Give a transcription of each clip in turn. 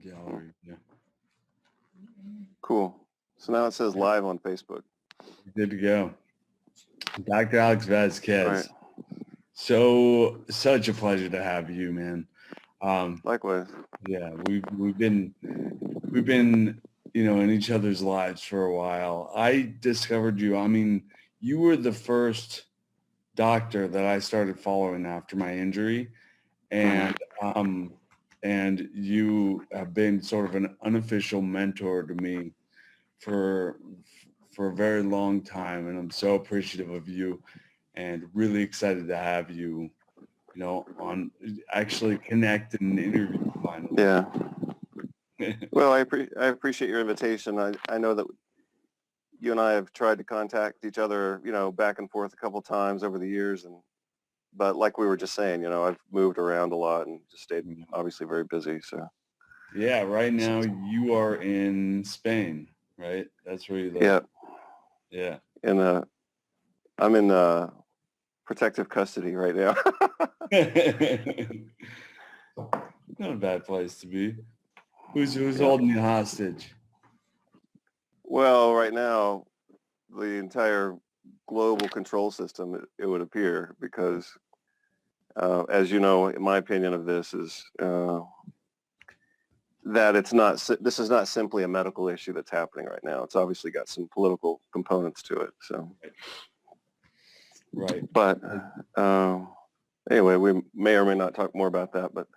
gallery. Yeah. Cool. So now it says live on Facebook. Good to go. Dr. Alex All right. Vasquez. So such a pleasure to have you, man. Likewise. Yeah, we've been in each other's lives for a while. I discovered you. I mean, you were the first doctor that I started following after my injury, Hmm. and and you have been sort of an unofficial mentor to me for for a very long time, and I'm so appreciative of you and really excited to have you, on actually connect and interview finally. Yeah. Well, I appreciate your invitation. I know that you and I have tried to contact each other, back and forth a couple times over the years, but like we were just saying, I've moved around a lot and just stayed obviously very busy. So Yeah, right so now you are in Spain, right? That's where you live. yeah, Yeah. and I'm in protective custody right now. Not a bad place to be. Who's Yeah. holding you hostage? Well, right now, the entire global control system, it would appear, because as you know, in my opinion of this is that this is not simply a medical issue that's happening right now. It's obviously got some political components to it. So, Right. but uh, anyway, we may or may not talk more about that. But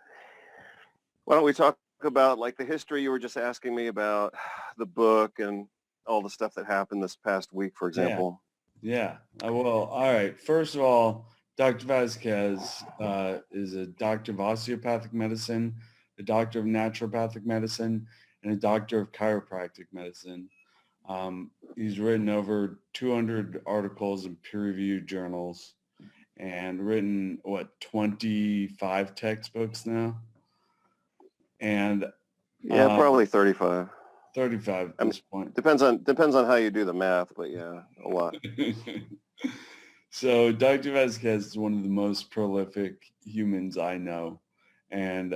why don't we talk about like the history you were just asking me about, the book and all the stuff that happened this past week, for Yeah. example. Yeah. Well, all right. First of all, Dr. Vasquez is a doctor of osteopathic medicine, a doctor of naturopathic medicine, and a doctor of chiropractic medicine. He's written over 200 articles in peer-reviewed journals and written, 25 textbooks now? And Yeah, um, probably 35. 35 at I mean, this point. depends on how you do the math, but yeah, a lot. So Dr. Vasquez is one of the most prolific humans I know, and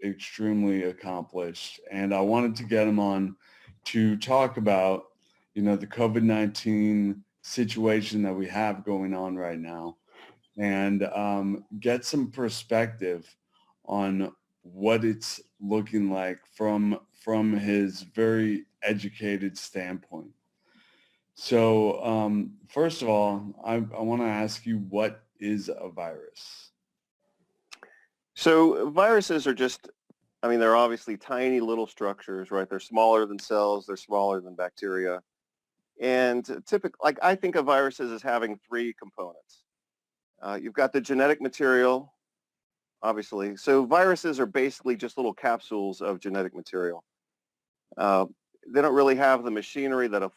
extremely accomplished. And I wanted to get him on to talk about, the COVID-19 situation that we have going on right now, and get some perspective on what it's looking like from his very educated standpoint. So, first of all, I want to ask you, what is a virus? So viruses are just, I mean, they're obviously tiny little structures, right? They're smaller than cells. They're smaller than bacteria. And typically, like I think of viruses as having three components. You've got the genetic material, obviously. So viruses are basically just little capsules of genetic material. Uh, they don't really have the machinery that a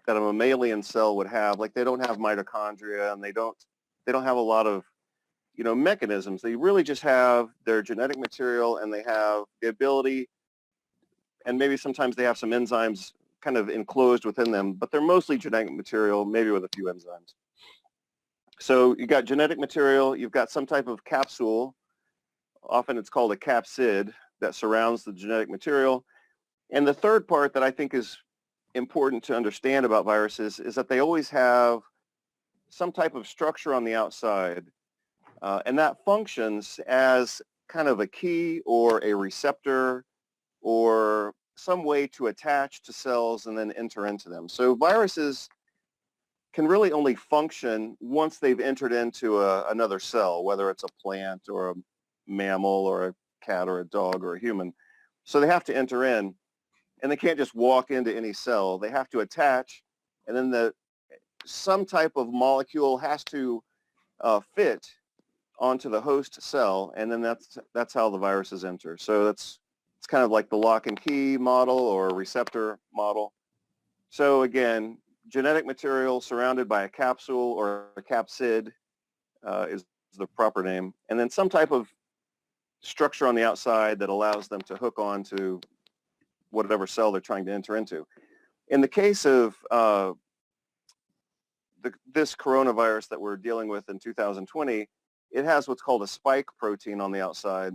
mammalian cell would have. Like they don't have mitochondria, and they don't have a lot of mechanisms. They really just have their genetic material, and they have the ability, and maybe sometimes they have some enzymes kind of enclosed within them, but they're mostly genetic material, maybe with a few enzymes. So you got genetic material, you've got some type of capsule, often it's called a capsid, that surrounds the genetic material. And the third part that I think is important to understand about viruses is that they always have some type of structure on the outside, and that functions as kind of a key or a receptor or some way to attach to cells and then enter into them. So viruses can really only function once they've entered into another cell, whether it's a plant or a mammal or a cat or a dog or a human. So they have to enter in, and they can't just walk into any cell. They have to attach, and then some type of molecule has to fit onto the host cell, and then that's how the viruses enter. So it's kind of like the lock and key model or receptor model. So again, genetic material surrounded by a capsule or a capsid is the proper name, and then some type of structure on the outside that allows them to hook on to whatever cell they're trying to enter into. In the case of this coronavirus that we're dealing with in 2020, it has what's called a spike protein on the outside.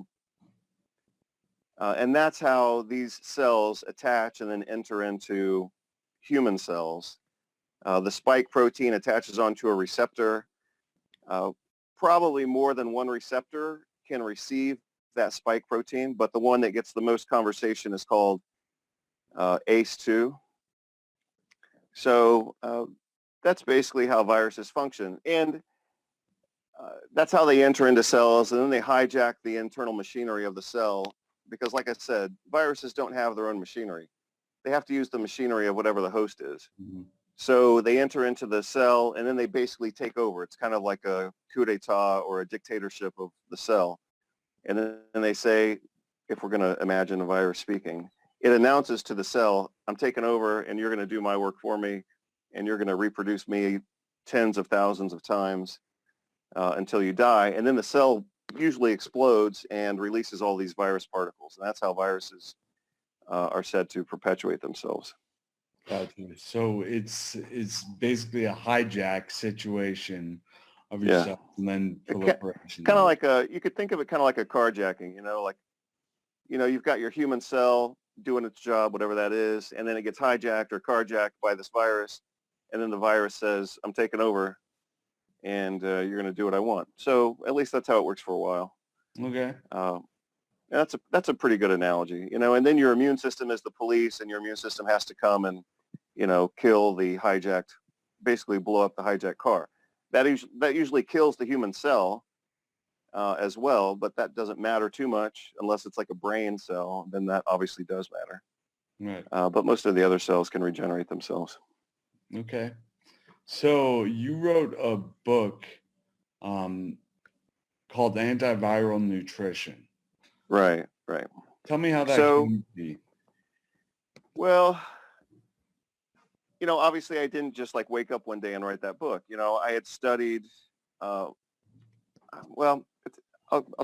And that's how these cells attach and then enter into human cells. The spike protein attaches onto a receptor. Probably more than one receptor can receive that spike protein, but the one that gets the most conversation is called ACE2. So that's basically how viruses function. And that's how they enter into cells, and then they hijack the internal machinery of the cell because, like I said, viruses don't have their own machinery. They have to use the machinery of whatever the host is. Mm-hmm. So they enter into the cell, and then they basically take over. It's kind of like a coup d'etat or a dictatorship of the cell. And then they say, if we're going to imagine a virus speaking, it announces to the cell, I'm taking over, and you're going to do my work for me, and you're going to reproduce me tens of thousands of times until you die. And then the cell usually explodes and releases all these virus particles. And that's how viruses are said to perpetuate themselves. Gotcha. So it's basically a hijack situation of yourself, and then proliferation. Kind of like you could think of it kind of like a carjacking, like, you've got your human cell doing its job, whatever that is, and then it gets hijacked or carjacked by this virus, and then the virus says, I'm taking over, and you're going to do what I want. So at least that's how it works for a while. Okay. That's a pretty good analogy, and then your immune system is the police, and your immune system has to come and, kill the hijacked, basically blow up the hijacked car. That usually kills the human cell as well, but that doesn't matter too much unless it's like a brain cell. Then that obviously does matter. Right. But most of the other cells can regenerate themselves. Okay. So you wrote a book called Antiviral Nutrition. Right. Tell me how that came to be. Well, obviously I didn't just like wake up one day and write that book. I had studied, I'll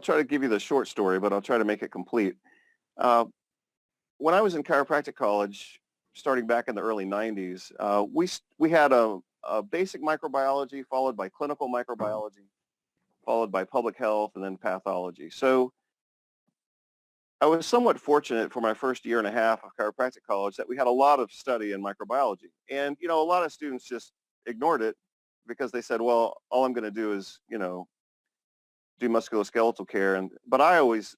try to give you the short story, but I'll try to make it complete. When I was in chiropractic college, starting back in the early 90s, we had a basic microbiology followed by clinical microbiology, followed by public health, and then pathology. So I was somewhat fortunate for my first year and a half of chiropractic college that we had a lot of study in microbiology. And, a lot of students just ignored it because they said, well, all I'm going to do is, do musculoskeletal care. But I always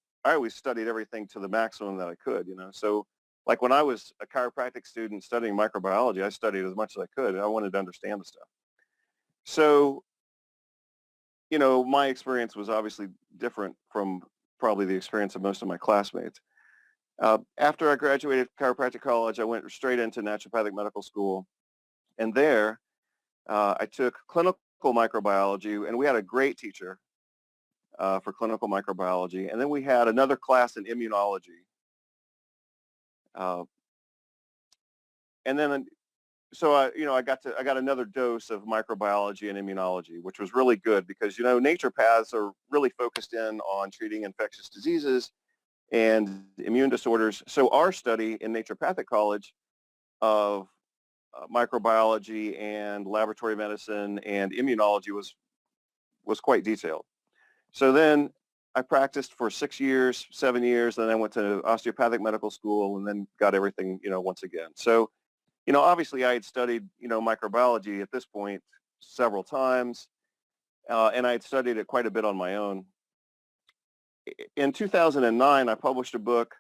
studied everything to the maximum that I could, So like when I was a chiropractic student studying microbiology, I studied as much as I could. I wanted to understand the stuff. So, my experience was obviously different from probably the experience of most of my classmates. After I graduated chiropractic college, I went straight into naturopathic medical school. And there I took clinical microbiology, and we had a great teacher for clinical microbiology. And then we had another class in immunology. So I got another dose of microbiology and immunology, which was really good because, naturopaths are really focused in on treating infectious diseases and immune disorders. So our study in naturopathic college of microbiology and laboratory medicine and immunology was quite detailed. So then I practiced for 6 years, 7 years, then I went to osteopathic medical school and then got everything, once again. So, obviously I had studied, microbiology at this point several times, and I had studied it quite a bit on my own. In 2009, I published a book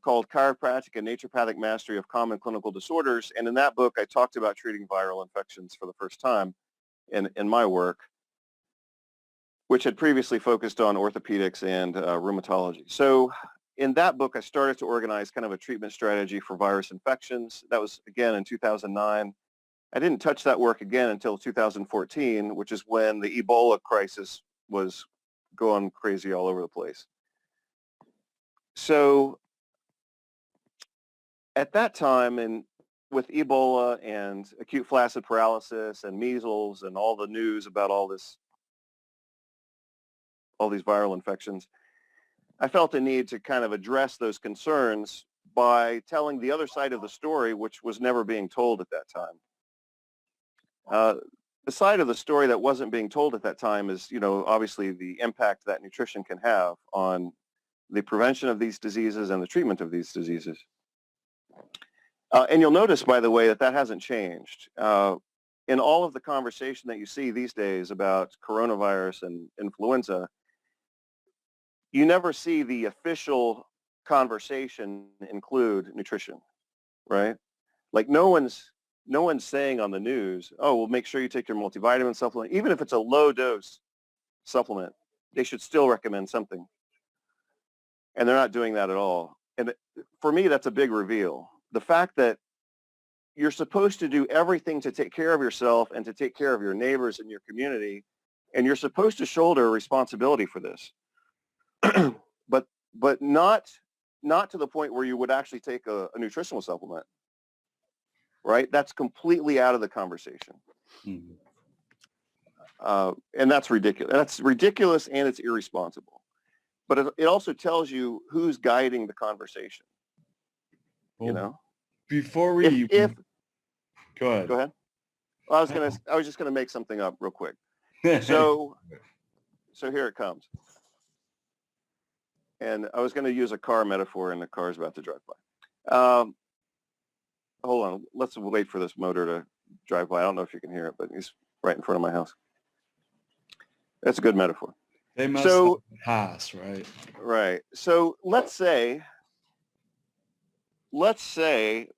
called Chiropractic and Naturopathic Mastery of Common Clinical Disorders. And in that book, I talked about treating viral infections for the first time in my work, which had previously focused on orthopedics and rheumatology. So in that book, I started to organize kind of a treatment strategy for virus infections. That was, again, in 2009. I didn't touch that work again until 2014, which is when the Ebola crisis was going crazy all over the place. So at that time, and with Ebola and acute flaccid paralysis and measles and all the news about all these viral infections, I felt the need to kind of address those concerns by telling the other side of the story, which was never being told at that time. The side of the story that wasn't being told at that time is, obviously the impact that nutrition can have on the prevention of these diseases and the treatment of these diseases. And you'll notice, by the way, that that hasn't changed. In all of the conversation that you see these days about coronavirus and influenza, you never see the official conversation include nutrition, right? Like no one's saying on the news, oh, well, make sure you take your multivitamin supplement. Even if it's a low dose supplement, they should still recommend something. And they're not doing that at all. And for me, that's a big reveal. The fact that you're supposed to do everything to take care of yourself and to take care of your neighbors and your community, and you're supposed to shoulder responsibility for this. but not to the point where you would actually take a nutritional supplement, right? That's completely out of the conversation. Mm-hmm. And that's ridiculous. That's ridiculous, and it's irresponsible. But it also tells you who's guiding the conversation. Well, you know, before we go ahead. Go ahead. Well, I was just gonna make something up real quick. So here it comes. And I was going to use a car metaphor, and the car is about to drive by. Hold on. Let's wait for this motor to drive by. I don't know if you can hear it, but he's right in front of my house. That's a good metaphor. They must pass, right? Right. So let's say,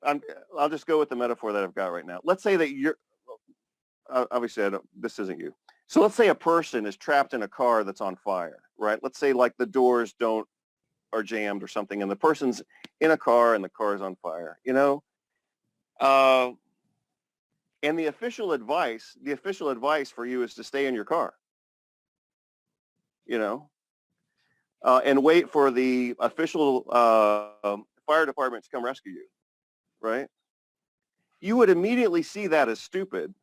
I'll just go with the metaphor that I've got right now. Let's say that you're, obviously this isn't you. So let's say a person is trapped in a car that's on fire, right? Let's say like the doors are jammed or something, and the person's in a car and the car is on fire, you know? And the official advice for you is to stay in your car, you know, and wait for the official fire department to come rescue you, right? You would immediately see that as stupid.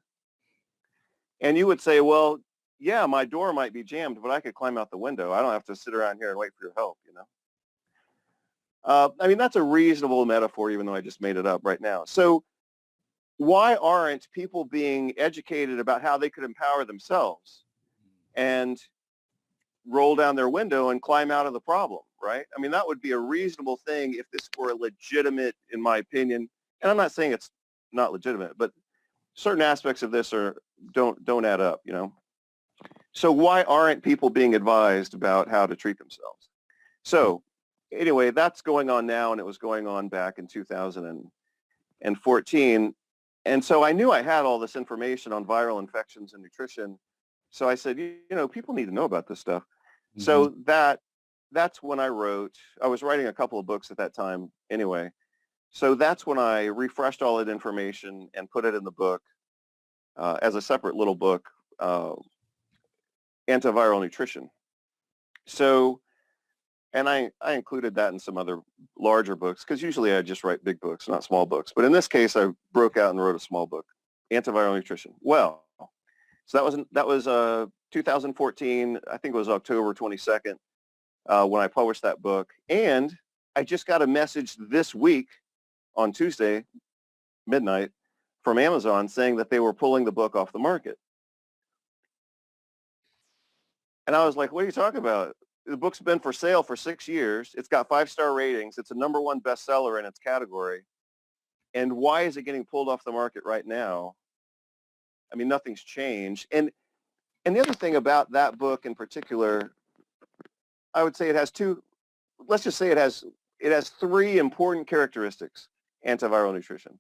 And you would say, well, yeah, my door might be jammed, but I could climb out the window. I don't have to sit around here and wait for your help, you know? I mean, that's a reasonable metaphor, even though I just made it up right now. So why aren't people being educated about how they could empower themselves and roll down their window and climb out of the problem, right? I mean, that would be a reasonable thing if this were legitimate, in my opinion. And I'm not saying it's not legitimate, but certain aspects of this don't add up, you know? So why aren't people being advised about how to treat themselves? So anyway, that's going on now, and it was going on back in 2014. And so I knew I had all this information on viral infections and nutrition. So I said, you know, people need to know about this stuff. Mm-hmm. So that's when I was writing a couple of books at that time anyway. So that's when I refreshed all that information and put it in the book as a separate little book, Antiviral Nutrition. So, and I included that in some other larger books, because usually I just write big books, not small books. But in this case, I broke out and wrote a small book, Antiviral Nutrition. Well, so that was 2014. I think it was October 22nd when I published that book. And I just got a message this week on Tuesday, midnight, from Amazon saying that they were pulling the book off the market. And I was like, what are you talking about? The book's been for sale for 6 years. It's got 5-star ratings. It's a #1 bestseller in its category. And why is it getting pulled off the market right now? I mean, nothing's changed. And the other thing about that book in particular, I would say it has it has 3 important characteristics, Antiviral Nutrition.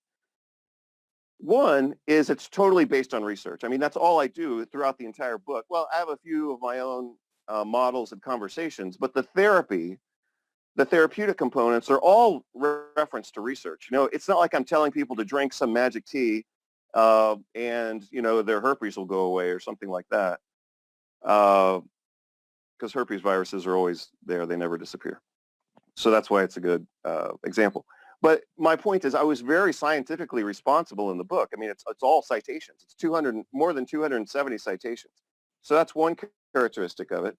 One is it's totally based on research. I mean, that's all I do throughout the entire book. Well, I have a few of my own models and conversations, but the therapeutic components are all referenced to research. You know, it's not like I'm telling people to drink some magic tea and, you know, their herpes will go away or something like that. Because herpes viruses are always there. They never disappear. So that's why it's a good example. But my point is I was very scientifically responsible in the book. I mean, it's all citations. It's more than 270 citations. So that's one characteristic of it.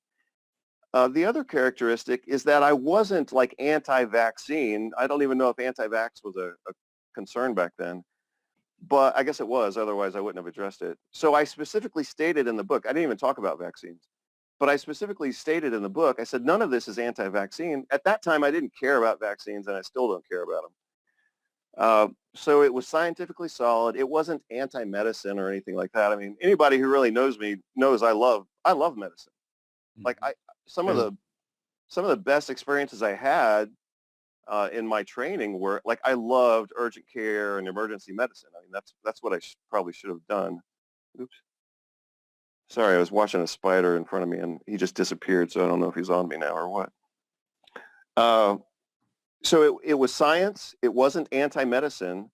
The other characteristic is that I wasn't like anti-vaccine. I don't even know if anti-vax was a concern back then, but I guess it was. Otherwise, I wouldn't have addressed it. So I specifically stated in the book, I didn't even talk about vaccines. But I specifically stated in the book, I said, none of this is anti-vaccine. At that time, I didn't care about vaccines, and I still don't care about them. So it was scientifically solid. It wasn't anti-medicine or anything like that. I mean, anybody who really knows me knows I love medicine. Like some of the best experiences I had in my training were like I loved urgent care and emergency medicine. I mean, that's what I probably should have done. Oops. Sorry, I was watching a spider in front of me and he just disappeared. So I don't know if he's on me now or what. So it was science. It wasn't anti-medicine.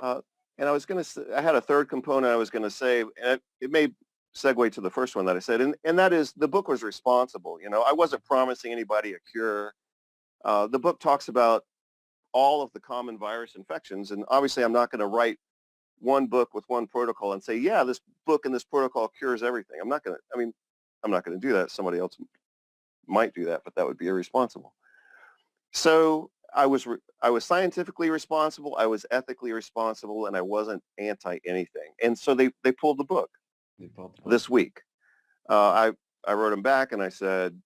And I had a third component I was going to say, and it may segue to the first one that I said, and that is the book was responsible. You know, I wasn't promising anybody a cure. The book talks about all of the common virus infections, and obviously I'm not going to write one book with one protocol and say, yeah, this book and this protocol cures everything. I'm not going to do that. Somebody else might do that, but that would be irresponsible. So I was scientifically responsible, I was ethically responsible, and I wasn't anti anything. And so they pulled the book this week. I wrote them back and I said,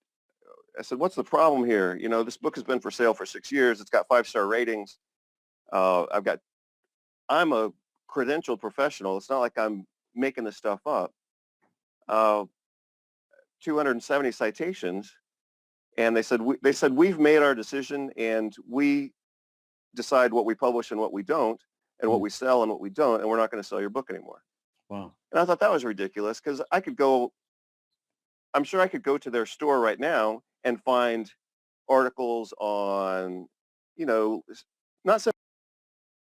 what's the problem here? You know, this book has been for sale for 6 years. It's got 5-star ratings. I'm a credentialed professional. It's not like I'm making this stuff up. 270 citations. And they said, we've made our decision and we decide what we publish and what we don't, and what we sell and what we don't, and we're not going to sell your book anymore. Wow. And I thought that was ridiculous because I'm sure I could go to their store right now and find articles on, you know, not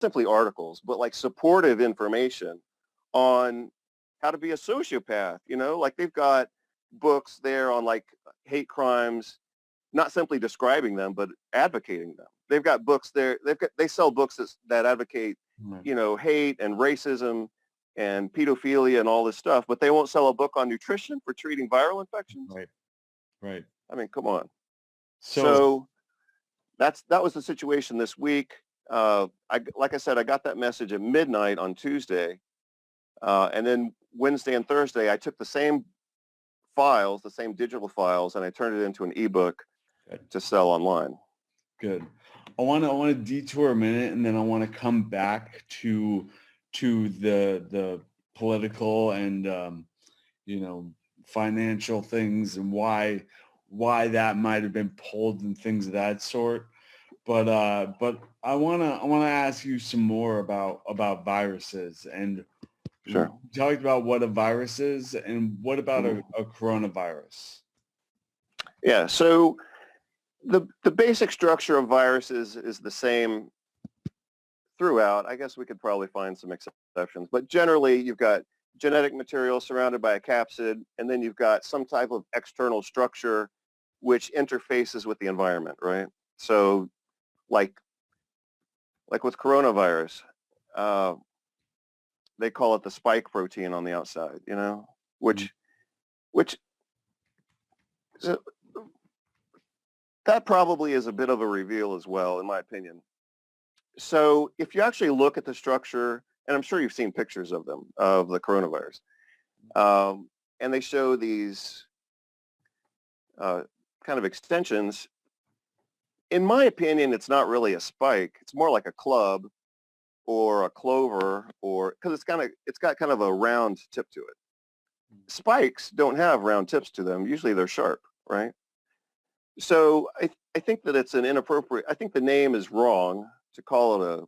simply articles, but like supportive information on how to be a sociopath, you know, like they've got books there on like hate crimes, not simply describing them, but advocating them. They've got books there. They sell books that advocate, you know, hate and racism and pedophilia and all this stuff, but they won't sell a book on nutrition for treating viral infections. Right. I mean, come on. So that was the situation this week. Like I said, I got that message at midnight on Tuesday, and then Wednesday and Thursday, I took the same files, the same digital files, and I turned it into an ebook to sell online. Good. I want to detour a minute, and then I want to come back to the political and you know, financial things and why that might have been pulled and things of that sort. But I want to ask you some more about viruses. And sure, you talked about what a virus is, and what about a coronavirus? Yeah. So the basic structure of viruses is the same throughout. I guess we could probably find some exceptions, but generally you've got genetic material surrounded by a capsid, and then you've got some type of external structure which interfaces with the environment, right? So like with coronavirus, they call it the spike protein on the outside, you know, which that probably is a bit of a reveal as well, in my opinion. So if you actually look at the structure, and I'm sure you've seen pictures of them, of the coronavirus, and they show these kind of extensions. In my opinion, it's not really a spike. It's more like a club or a clover, or because it's got kind of a round tip to it. Spikes don't have round tips to them. Usually they're sharp, right? So I think that it's an inappropriate, I think the name is wrong to call it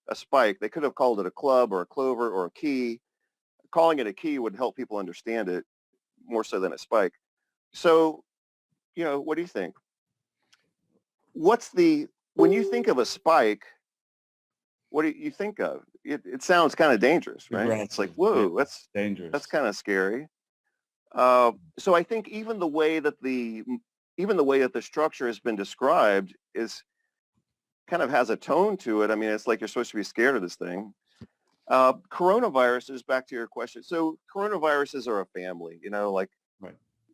a spike. They could have called it a club or a clover or a key. Calling it a key would help people understand it more so than a spike. So, you know, what do you think? When you think of a spike, what do you think of? It sounds kind of dangerous, right? Aggressive. It's like, whoa, that's dangerous. That's kind of scary. So I think even the way that the structure has been described is kind of has a tone to it. I mean, it's like you're supposed to be scared of this thing. Coronaviruses, back to your question. So coronaviruses are a family, you know, like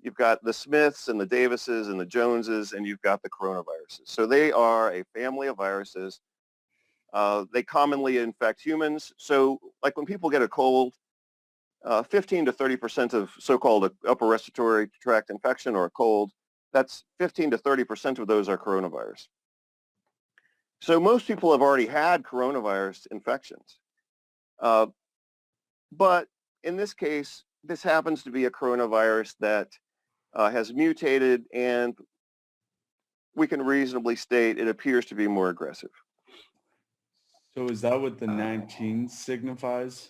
you've got the Smiths and the Davises and the Joneses, and you've got the coronaviruses. So they are a family of viruses. They commonly infect humans. So like when people get a cold, 15 to 30% of so-called upper respiratory tract infection or a cold, that's 15 to 30% of those are coronavirus. So most people have already had coronavirus infections. But in this case, this happens to be a coronavirus that has mutated, and we can reasonably state it appears to be more aggressive. So is that what the 19 signifies?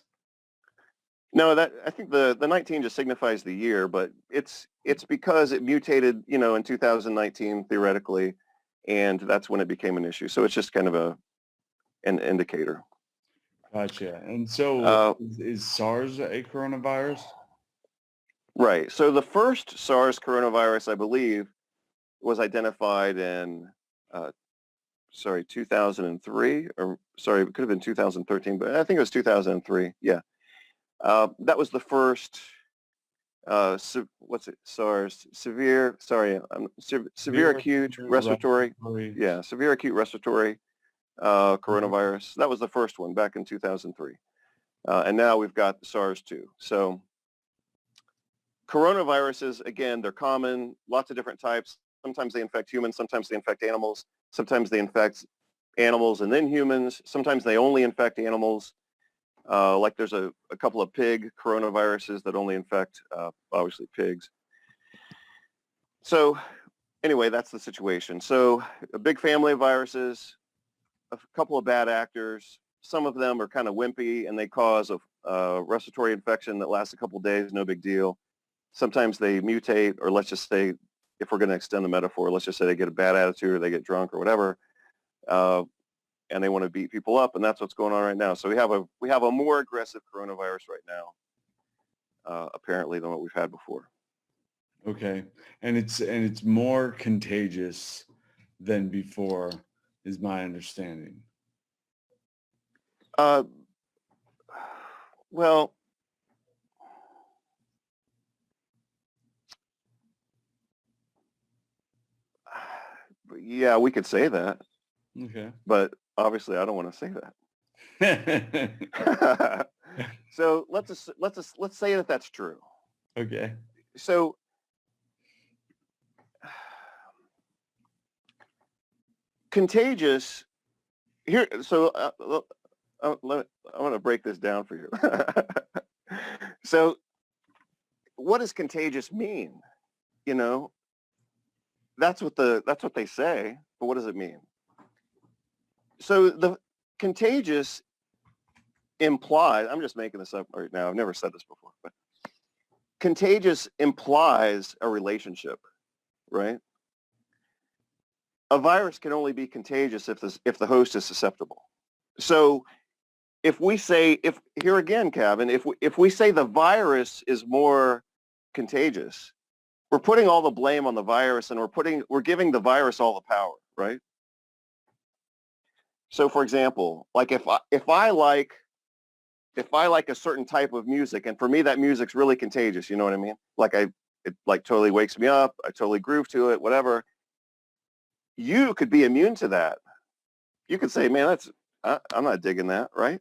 No, that I think the 19 just signifies the year, but it's because it mutated, in 2019 theoretically, and that's when it became an issue. So it's just kind of an indicator. Gotcha. And so is SARS a coronavirus? Right. So the first SARS coronavirus, I believe, was identified in 2003, or sorry, it could have been 2013, but I think it was 2003. Yeah. That was the first, SARS, severe acute respiratory. Yeah, severe acute respiratory coronavirus. That was the first one back in 2003. And now we've got SARS-2. So coronaviruses, again, they're common, lots of different types. Sometimes they infect humans, sometimes they infect animals, sometimes they infect animals and then humans, sometimes they only infect animals. Like there's a couple of pig coronaviruses that only infect, obviously, pigs. So anyway, that's the situation. So a big family of viruses, a couple of bad actors. Some of them are kind of wimpy and they cause a respiratory infection that lasts a couple of days, no big deal. Sometimes they mutate, or let's just say, if we're going to extend the metaphor, let's just say they get a bad attitude or they get drunk or whatever. And they want to beat people up, and that's what's going on right now. So we have a more aggressive coronavirus right now, apparently, than what we've had before. Okay, and it's more contagious than before, is my understanding. Well, yeah, we could say that. Okay. But obviously, I don't want to say that. So let's say that that's true. Okay. So contagious here. So I want to break this down for you. So what does contagious mean? That's what they say, but what does it mean? So the contagious implies, I'm just making this up right now, I've never said this before, but contagious implies a relationship, right? A virus can only be contagious if the host is susceptible. So if we say, here again, Kevin, if we say the virus is more contagious, we're putting all the blame on the virus, and we're giving the virus all the power, right? So for example, like if I like a certain type of music, and for me that music's really contagious, you know what I mean? Like it like totally wakes me up, I totally groove to it, whatever. You could be immune to that. You could say, man, I'm not digging that, right?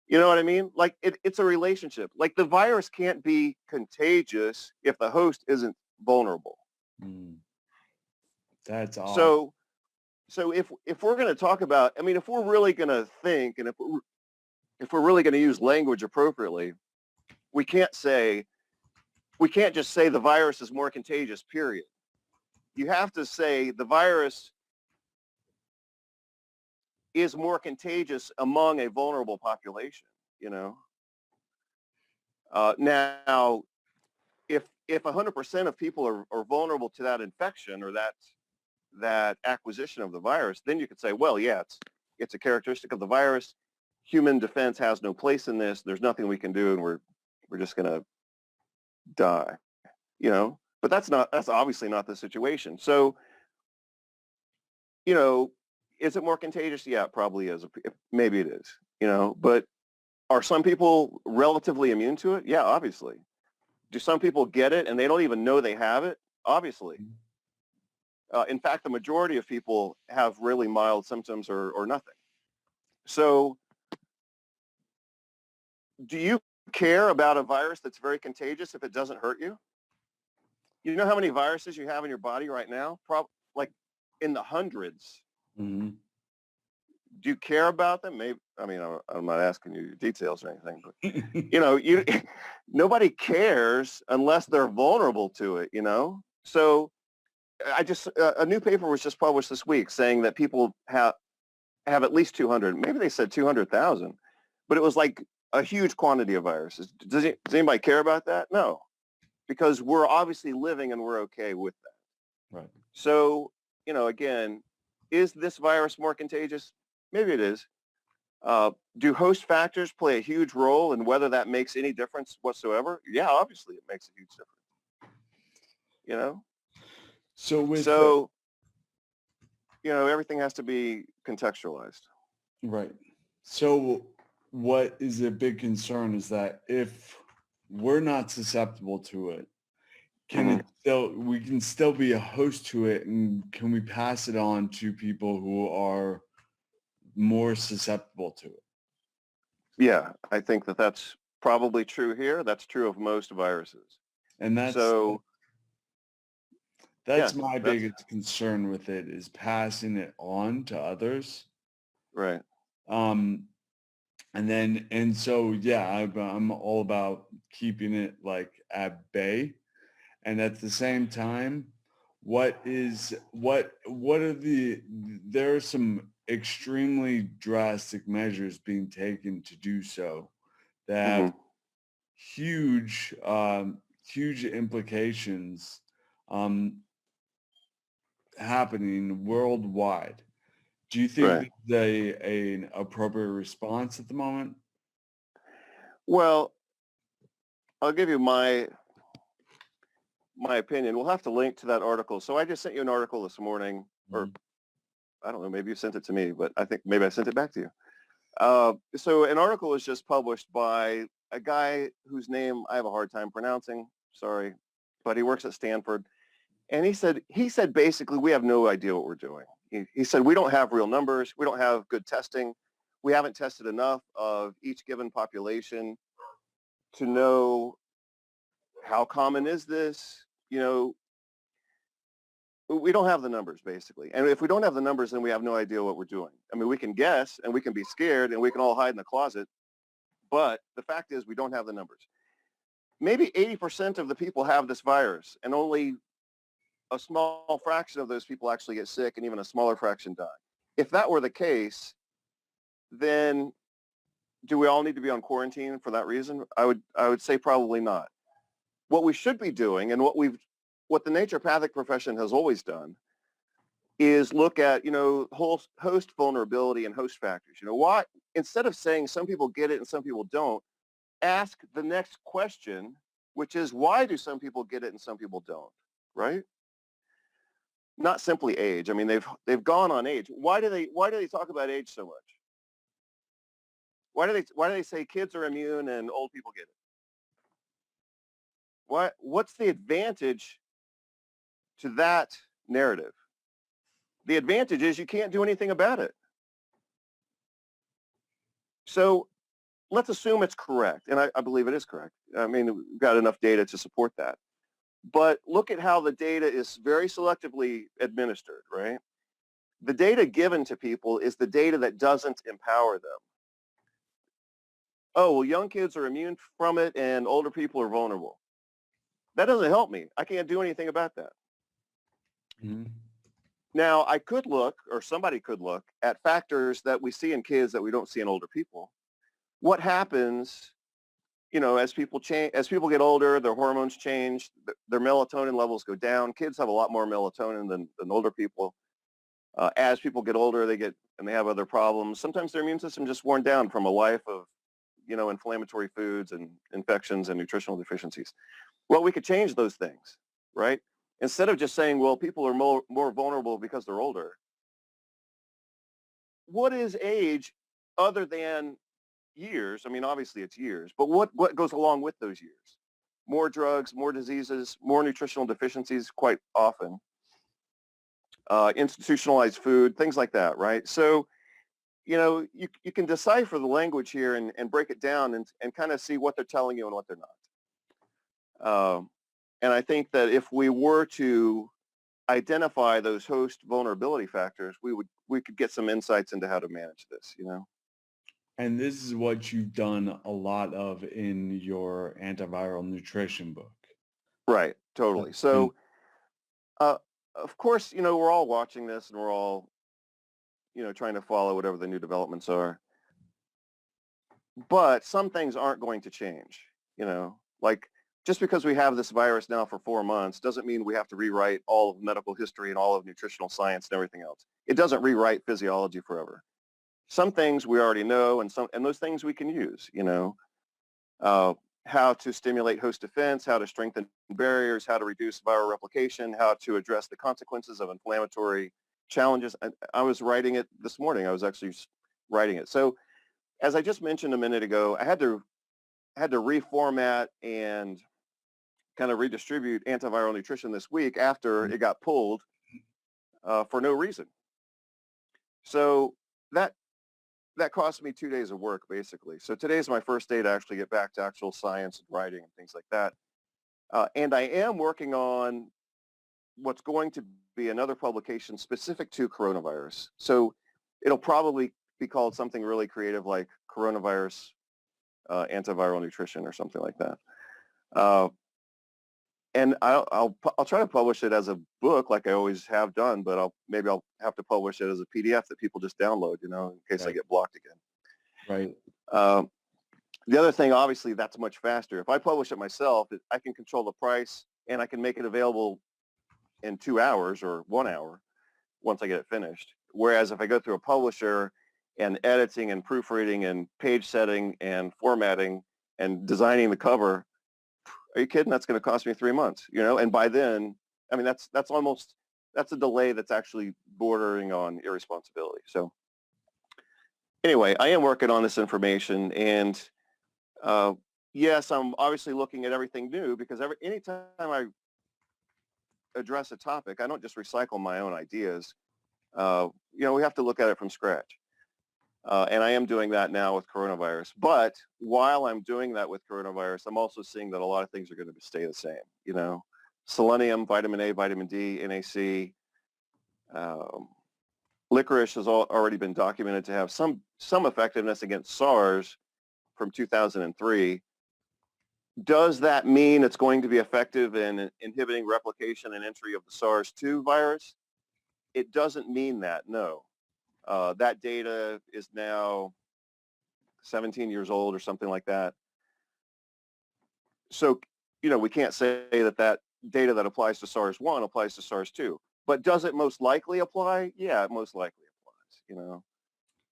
You know what I mean? Like it's a relationship. Like the virus can't be contagious if the host isn't vulnerable. That's awesome. So if we're going to talk about, I mean, if we're really going to think, and if we're really going to use language appropriately, we can't just say the virus is more contagious, period. You have to say the virus is more contagious among a vulnerable population, Now, if 100% of people are vulnerable to that infection or that acquisition of the virus, then you could say, well, yeah, it's a characteristic of the virus. Human defense has no place in this. There's nothing we can do, and we're just going to die, But that's obviously not the situation. So, is it more contagious? Yeah, it probably is. Maybe it is, But are some people relatively immune to it? Yeah, obviously. Do some people get it and they don't even know they have it? Obviously. In fact, the majority of people have really mild symptoms or nothing. So do you care about a virus that's very contagious if it doesn't hurt you? You know how many viruses you have in your body right now? Like in the hundreds. Mm-hmm. Do you care about them? Maybe. I mean, I'm not asking you details or anything, but nobody cares unless they're vulnerable to it. So a new paper was just published this week saying that people have at least 200. Maybe they said 200,000, but it was like a huge quantity of viruses. Does anybody care about that? No, because we're obviously living and we're okay with that. Right. So, again, is this virus more contagious? Maybe it is. Do host factors play a huge role in whether that makes any difference whatsoever? Yeah, obviously it makes a huge difference. So everything has to be contextualized. Right. So what is a big concern is that if we're not susceptible to it, we can still be a host to it, and can we pass it on to people who are more susceptible to it? Yeah, I think that's probably true here. That's true of most viruses. And that's my biggest concern with it, is passing it on to others. Right. I'm all about keeping it like at bay. And at the same time, there are some extremely drastic measures being taken to do so that have huge implications happening worldwide. Do you think that's an appropriate response at the moment? Well, I'll give you my opinion. We'll have to link to that article. So I just sent you an article this morning, or I don't know, maybe you sent it to me, but I think maybe I sent it back to you. So an article was just published by a guy whose name I have a hard time pronouncing. Sorry, but he works at Stanford. And he said basically, we have no idea what we're doing. He said, we don't have real numbers. We don't have good testing. We haven't tested enough of each given population to know how common is this. We don't have the numbers, basically. And if we don't have the numbers, then we have no idea what we're doing. I mean, we can guess and we can be scared and we can all hide in the closet. But the fact is we don't have the numbers. Maybe 80% of the people have this virus, and only a small fraction of those people actually get sick, and even a smaller fraction die. If that were the case, then do we all need to be on quarantine for that reason? I would say probably not. What we should be doing, and what the naturopathic profession has always done, is look at host vulnerability and host factors. Why, instead of saying some people get it and some people don't, ask the next question, which is, why do some people get it and some people don't? Right? Not simply age. I mean, they've gone on age. Why do they talk about age so much? Why do they say kids are immune and old people get it? What's the advantage to that narrative? The advantage is you can't do anything about it. So let's assume it's correct, and I believe it is correct. I mean, we've got enough data to support that. But look at how the data is very selectively administered, right? The data given to people is the data that doesn't empower them. Oh, well, young kids are immune from it and older people are vulnerable. That doesn't help me. I can't do anything about that. Mm-hmm. Now, I could look, or somebody could look, at factors that we see in kids that we don't see in older people. What happens, as people change, as people get older, their hormones change, their melatonin levels go down. Kids have a lot more melatonin than older people. As people get older, they have other problems. Sometimes their immune system just worn down from a life of, inflammatory foods and infections and nutritional deficiencies. Well, we could change those things, right? Instead of just saying, well, people are more vulnerable because they're older. What is age other than years? I mean, obviously it's years, but what goes along with those years? More drugs, more diseases, more nutritional deficiencies quite often, institutionalized food, things like that, right? So, you can decipher the language here and break it down and kind of see what they're telling you and what they're not. And I think that if we were to identify those host vulnerability factors, we could get some insights into how to manage this, And this is what you've done a lot of in your antiviral nutrition book. Right, totally. So, of course, we're all watching this and we're all, trying to follow whatever the new developments are. But some things aren't going to change, like just because we have this virus now for 4 months doesn't mean we have to rewrite all of medical history and all of nutritional science and everything else. It doesn't rewrite physiology forever. Some things we already know, and those things we can use, how to stimulate host defense, how to strengthen barriers, how to reduce viral replication, how to address the consequences of inflammatory challenges. I was writing it this morning. I was actually writing it. So as I just mentioned a minute ago, I had to reformat and kind of redistribute antiviral nutrition this week after it got pulled for no reason. So that cost me 2 days of work, basically. So today's my first day to actually get back to actual science and writing and things like that. And I am working on what's going to be another publication specific to coronavirus. So it'll probably be called something really creative like coronavirus antiviral nutrition or something like that. And I'll try to publish it as a book like I always have done, but maybe I'll have to publish it as a PDF that people just download, in case Right. I get blocked again. Right. The other thing, obviously, that's much faster. If I publish it myself, I can control the price and I can make it available in 2 hours or 1 hour once I get it finished. Whereas if I go through a publisher and editing and proofreading and page setting and formatting and designing the cover, are you kidding? That's going to cost me 3 months, and by then, I mean, that's a delay that's actually bordering on irresponsibility. So anyway, I am working on this information, and yes, I'm obviously looking at everything new because anytime I address a topic, I don't just recycle my own ideas. We have to look at it from scratch. And I am doing that now with coronavirus. But while I'm doing that with coronavirus, I'm also seeing that a lot of things are going to stay the same. Selenium, vitamin A, vitamin D, NAC. Licorice has already been documented to have some effectiveness against SARS from 2003. Does that mean it's going to be effective in inhibiting replication and entry of the SARS-2 virus? It doesn't mean that, no. That data is now 17 years old or something like that. So, we can't say that data that applies to SARS-1 applies to SARS-2. But does it most likely apply? Yeah, it most likely applies,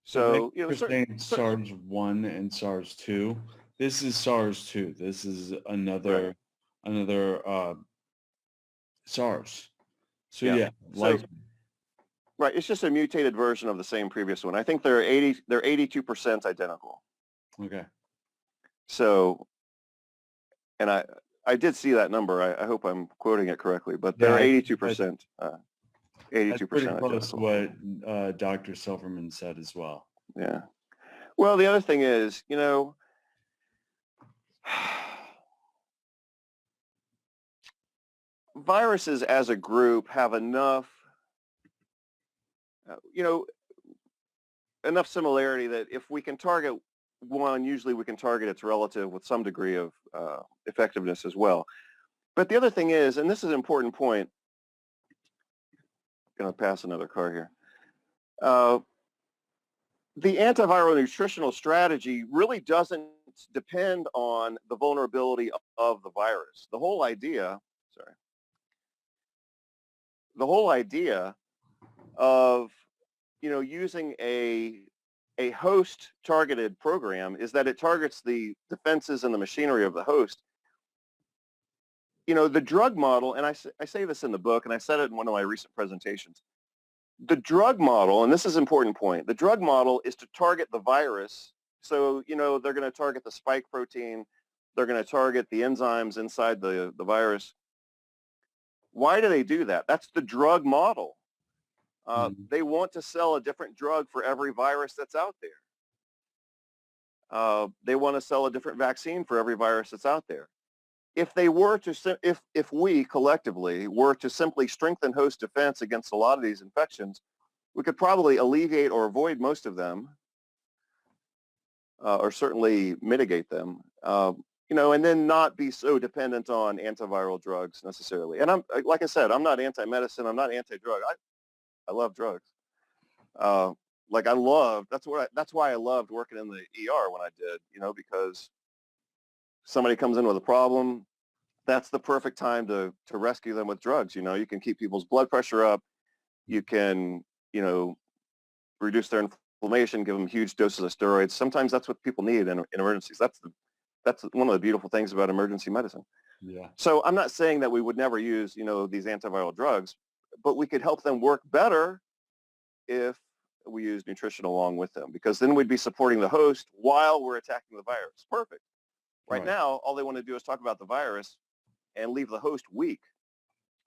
So, saying SARS-1 and SARS-2. This is SARS-2. This is another SARS. So yeah, right. It's just a mutated version of the same previous one. I think they're 82% identical. Okay. So, and I did see that number. I hope I'm quoting it correctly, but they're 82%. 82% that's pretty close identical. to what Dr. Silverman said as well. Yeah. Well, the other thing is, viruses as a group have enough, enough similarity that if we can target one, usually we can target its relative with some degree of effectiveness as well. But the other thing is, and this is an important point, I'm going to pass another car here. The antiviral nutritional strategy really doesn't depend on the vulnerability of the virus. The whole idea of, using a host targeted program is that it targets the defenses and the machinery of the host. The drug model, and I say this in the book, and I said it in one of my recent presentations, the drug model, and this is an important point, the drug model is to target the virus. So, they're going to target the spike protein. They're going to target the enzymes inside the virus. Why do they do that? That's the drug model. They want to sell a different drug for every virus that's out there. They want to sell a different vaccine for every virus that's out there. If they were to, if we collectively were to simply strengthen host defense against a lot of these infections, we could probably alleviate or avoid most of them, or certainly mitigate them. And then not be so dependent on antiviral drugs necessarily. And like I said, I'm not anti-medicine. I'm not anti-drug. I love drugs. That's why I loved working in the ER when I did, because somebody comes in with a problem, that's the perfect time to rescue them with drugs. You can keep people's blood pressure up. You can, reduce their inflammation, give them huge doses of steroids. Sometimes that's what people need in emergencies. That's one of the beautiful things about emergency medicine. Yeah. So I'm not saying that we would never use, these antiviral drugs, but we could help them work better if we use nutrition along with them, because then we'd be supporting the host while we're attacking the virus. Perfect. Right now, all they want to do is talk about the virus and leave the host weak.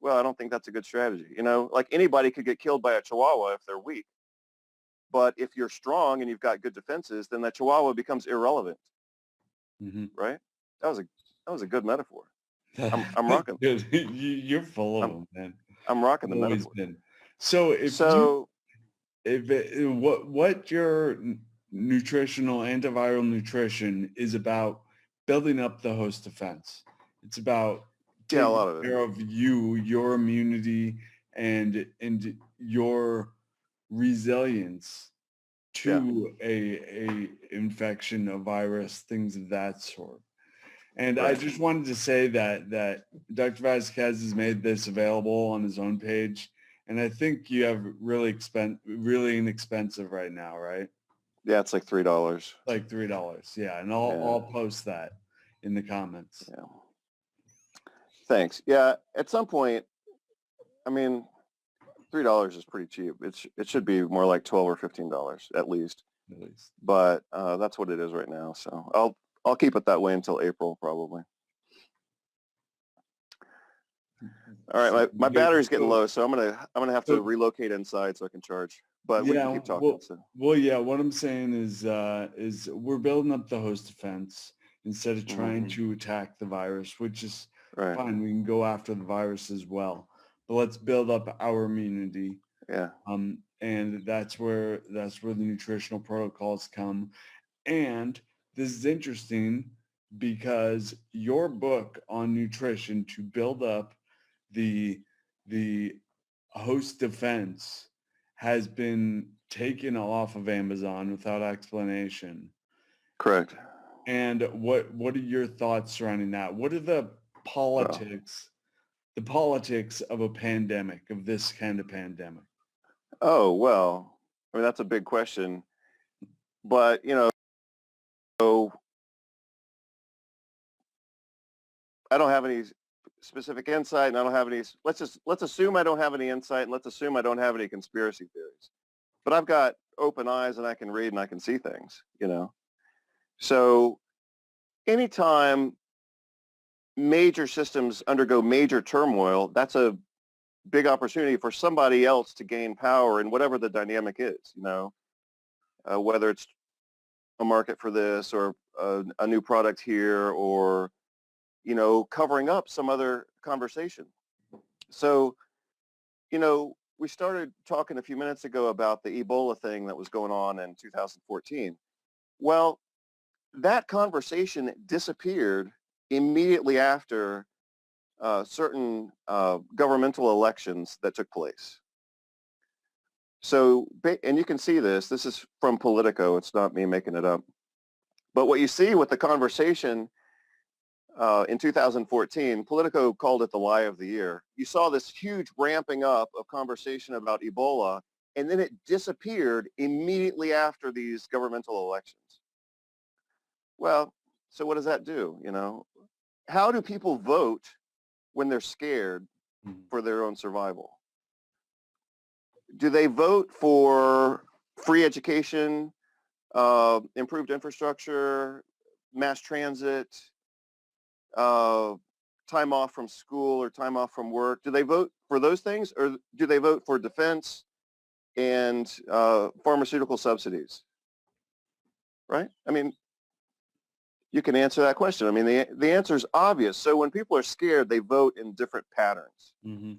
Well, I don't think that's a good strategy. Like anybody could get killed by a chihuahua if they're weak. But if you're strong and you've got good defenses, then that chihuahua becomes irrelevant. Mm-hmm. Right? That was a good metaphor. I'm rocking. You're full of them, man. I'm rocking the metaphor. So what your nutritional antiviral nutrition is about building up the host defense. It's about taking a lot of care of you, your immunity, and your resilience to a infection, a virus, things of that sort. And I just wanted to say that Dr. Vasquez has made this available on his own page. And I think you have really inexpensive right now, right? Yeah, it's like $3. Like $3, yeah. And I'll post that in the comments. Yeah. Thanks. Yeah, at some point, I mean, $3 is pretty cheap. It should be more like $12 or $15 at least. But that's what it is right now. So I'll keep it that way until April probably. All right, my battery's getting low, so I'm gonna have to relocate inside so I can charge. But we can keep talking. What I'm saying is we're building up the host defense instead of trying to attack the virus, which is fine. We can go after the virus as well, but let's build up our immunity. Yeah. And that's where the nutritional protocols come. And this is interesting because your book on nutrition to build up the host defense has been taken off of Amazon without explanation. Correct. And what are your thoughts surrounding that? What are the politics of a pandemic, of this kind of pandemic? Oh, well, I mean, that's a big question. But, so I don't have any specific insight, and I don't have any, let's assume I don't have any insight, and let's assume I don't have any conspiracy theories. But I've got open eyes, and I can read and I can see things, So anytime major systems undergo major turmoil, that's a big opportunity for somebody else to gain power in whatever the dynamic is, whether it's a market for this or a new product here or, covering up some other conversation. So, we started talking a few minutes ago about the Ebola thing that was going on in 2014. Well, that conversation disappeared immediately after certain governmental elections that took place. So, and you can see this is from Politico. It's not me making it up. But what you see with the conversation in 2014, Politico called it the lie of the year. You saw this huge ramping up of conversation about Ebola, and then it disappeared immediately after these governmental elections. Well, so what does that do? How do people vote when they're scared for their own survival? Do they vote for free education, improved infrastructure, mass transit, time off from school or time off from work? Do they vote for those things, or do they vote for defense, and pharmaceutical subsidies, right? I mean, you can answer that question. I mean, the answer is obvious. So when people are scared, they vote in different patterns. Mm-hmm.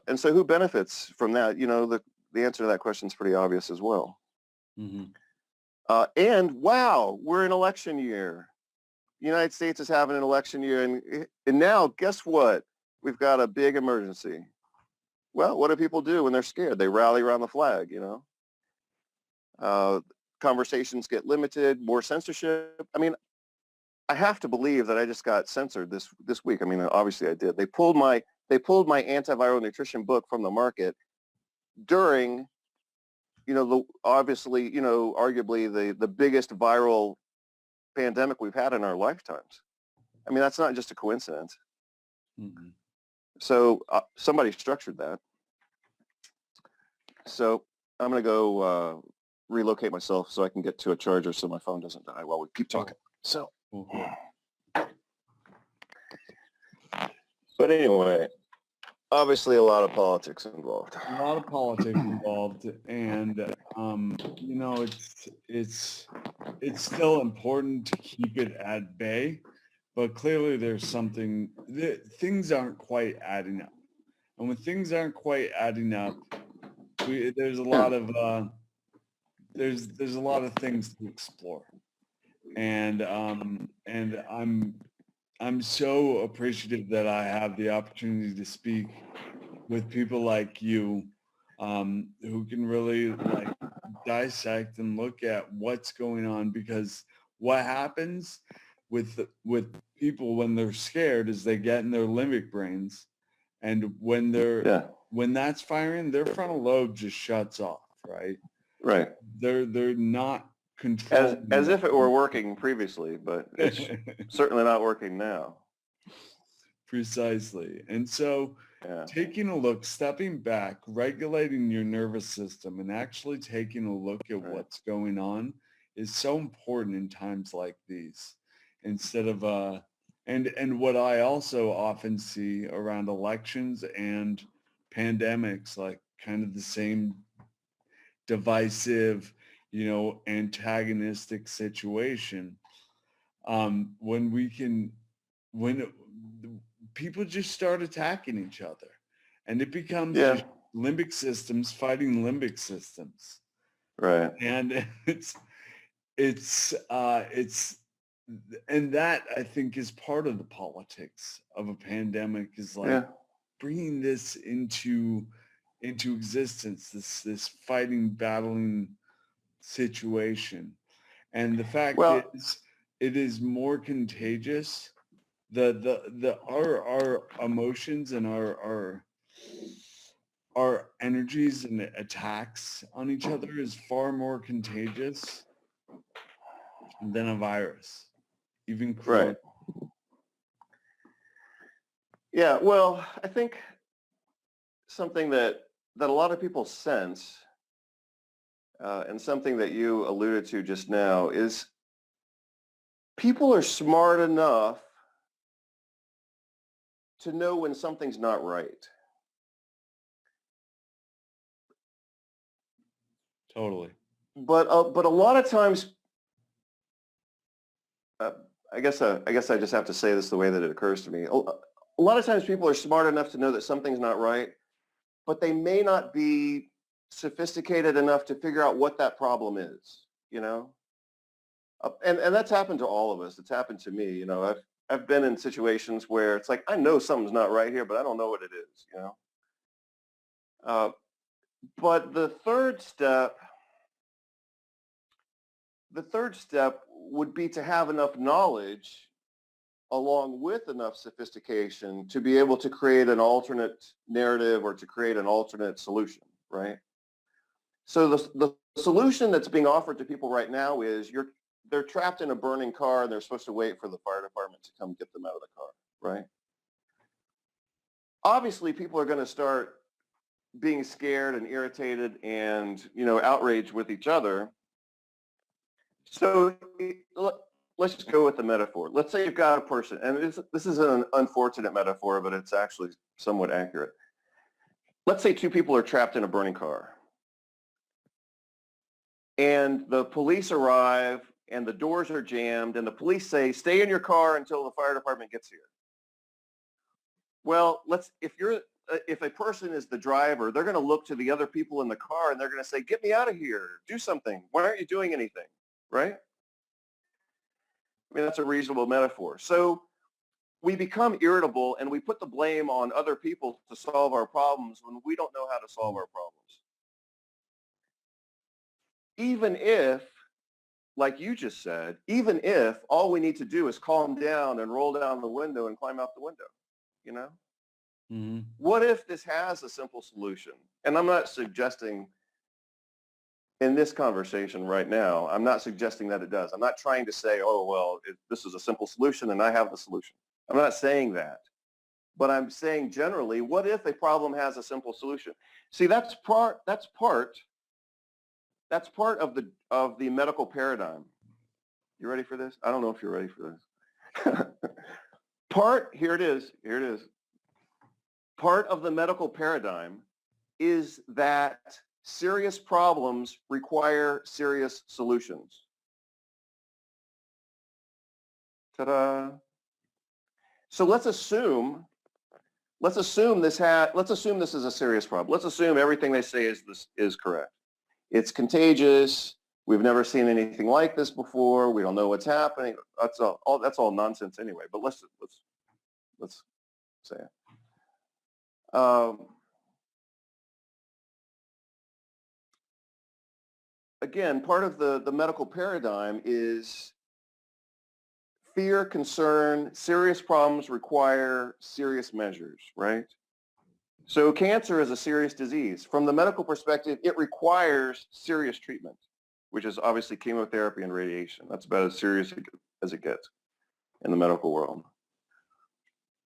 And so who benefits from that? You know, the answer to that question is pretty obvious as well. Mm-hmm. And wow, we're in election year. The United States is having an election year. And now, guess what? We've got a big emergency. Well, what do people do when they're scared? They rally around the flag, you know. Conversations get limited, more censorship. I mean, I have to believe that I just got censored this week. I mean, obviously I did. They pulled my antiviral nutrition book from the market during, you know, obviously, you know, arguably the biggest viral pandemic we've had in our lifetimes. I mean, that's not just a coincidence. Mm-hmm. So somebody structured that. So I'm going to go relocate myself so I can get to a charger so my phone doesn't die while we keep talking. So, but anyway, obviously a lot of politics involved. A lot of politics involved, and you know, it's still important to keep it at bay, but clearly there's something things aren't quite adding up, and when things aren't quite adding up, there's a lot of there's a lot of things to explore, and I'm so appreciative that I have the opportunity to speak with people like you, who can really like dissect and look at what's going on, because what happens with people when they're scared is they get in their limbic brains, and when when that's firing, their frontal lobe just shuts off, right? Right. They're not controlled. As if it were working previously, but it's certainly not working now. Precisely. And so taking a look, stepping back, regulating your nervous system, and actually taking a look at what's going on is so important in times like these. Instead of and what I also often see around elections and pandemics, like kind of the same divisive, you know, antagonistic situation. When people just start attacking each other, and it becomes just limbic systems fighting limbic systems. Right. And and that, I think, is part of the politics of a pandemic, is like bringing this into existence, this fighting, battling situation. And the fact is, it is more contagious. Our emotions and our energies and attacks on each other is far more contagious than a virus, even corona. Right. Yeah, well, I think something that a lot of people sense, and something that you alluded to just now, is people are smart enough to know when something's not right. Totally. But a lot of times, I guess I just have to say this the way that it occurs to me. A lot of times people are smart enough to know that something's not right, but they may not be sophisticated enough to figure out what that problem is, you know? And that's happened to all of us. It's happened to me, you know. I've been in situations where it's like, I know something's not right here, but I don't know what it is, you know? But the third step would be to have enough knowledge along with enough sophistication to be able to create an alternate narrative or to create an alternate solution, right? So the solution that's being offered to people right now is they're trapped in a burning car and they're supposed to wait for the fire department to come get them out of the car, right? Obviously, people are going to start being scared and irritated and, you know, outraged with each other. So let's just go with the metaphor. Let's say you've got a person, and this is an unfortunate metaphor, but it's actually somewhat accurate. Let's say two people are trapped in a burning car, and the police arrive and the doors are jammed and the police say, stay in your car until the fire department gets here. Well, if a person is the driver, they're going to look to the other people in the car and they're going to say, get me out of here, do something. Why aren't you doing anything, right? I mean, that's a reasonable metaphor. So we become irritable and we put the blame on other people to solve our problems when we don't know how to solve our problems. Even if, like you just said, even if all we need to do is calm down and roll down the window and climb out the window, you know? Mm-hmm. What if this has a simple solution? And I'm not suggesting in this conversation right now, I'm not suggesting that it does. I'm not trying to say, oh, well, this is a simple solution and I have the solution. I'm not saying that. But I'm saying generally, what if a problem has a simple solution? See, that's part of the medical paradigm. You ready for this? I don't know if you're ready for this. Here it is. Part of the medical paradigm is that serious problems require serious solutions. Ta-da. So let's assume this is a serious problem. Let's assume everything they say is correct. It's contagious. We've never seen anything like this before. We don't know what's happening. That's all nonsense anyway. But let's say it. Again, part of the medical paradigm is fear, concern, serious problems require serious measures, right? So cancer is a serious disease. From the medical perspective, it requires serious treatment, which is obviously chemotherapy and radiation. That's about as serious as it gets in the medical world.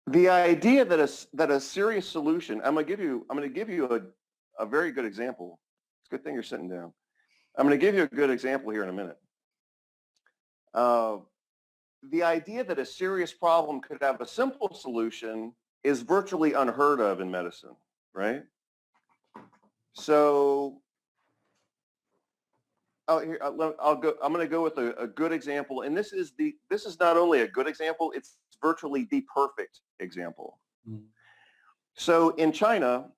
The idea that a serious solution, I'm going to give you a very good example. It's a good thing you're sitting down. I'm going to give you a good example here in a minute. The idea that a serious problem could have a simple solution is virtually unheard of in medicine, right? So I'm going to go with a good example, and this is not only a good example, it's virtually the perfect example. Mm-hmm. So in China,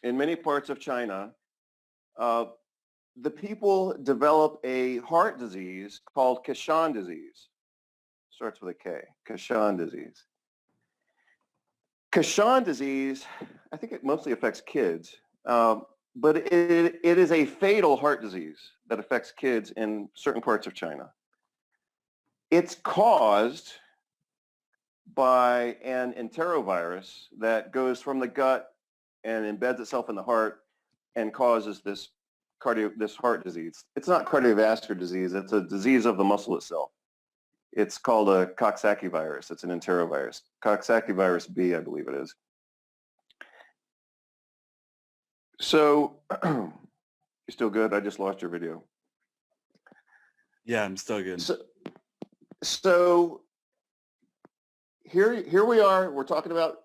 in many parts of China, the people develop a heart disease called Kashan disease. Starts with a K, Kashan disease. Kashan disease, I think it mostly affects kids, but it is a fatal heart disease that affects kids in certain parts of China. It's caused by an enterovirus that goes from the gut and embeds itself in the heart and causes this heart disease. It's not cardiovascular disease. It's a disease of the muscle itself. It's called a Coxsackie virus. It's an enterovirus. Coxsackie virus B, I believe it is. So, you still good? I just lost your video. Yeah, I'm still good. So here we are. We're talking about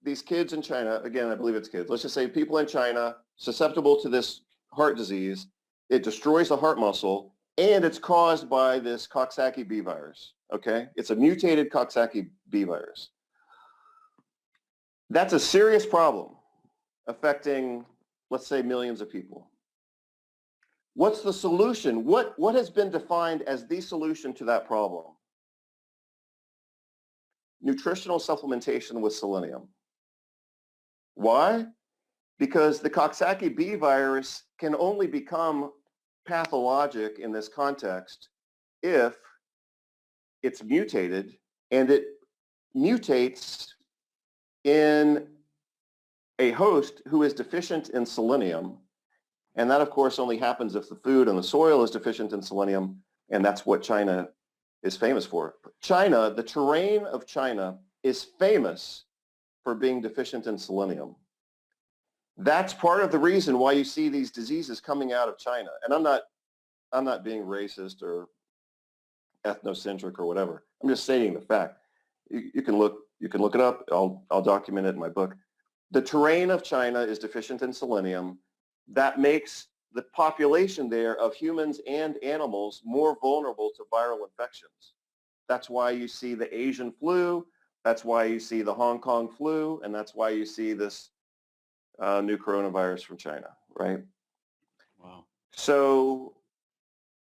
these kids in China. Again, I believe it's kids. Let's just say people in China susceptible to this heart disease. It destroys the heart muscle. And it's caused by this Coxsackie B virus, okay? It's a mutated Coxsackie B virus. That's a serious problem affecting, let's say, millions of people. What's the solution? What has been defined as the solution to that problem? Nutritional supplementation with selenium. Why? Because the Coxsackie B virus can only become pathologic in this context if it's mutated, and it mutates in a host who is deficient in selenium. And that, of course, only happens if the food and the soil is deficient in selenium, and that's what China is famous for. China, the terrain of China, is famous for being deficient in selenium. That's part of the reason why you see these diseases coming out of China. And I'm not being racist or ethnocentric or whatever. I'm just stating the fact. You can look it up. I'll document it in my book. The terrain of China is deficient in selenium. That makes the population there of humans and animals more vulnerable to viral infections. That's why you see the Asian flu. That's why you see the Hong Kong flu. And that's why you see this new coronavirus from China, right? Wow. So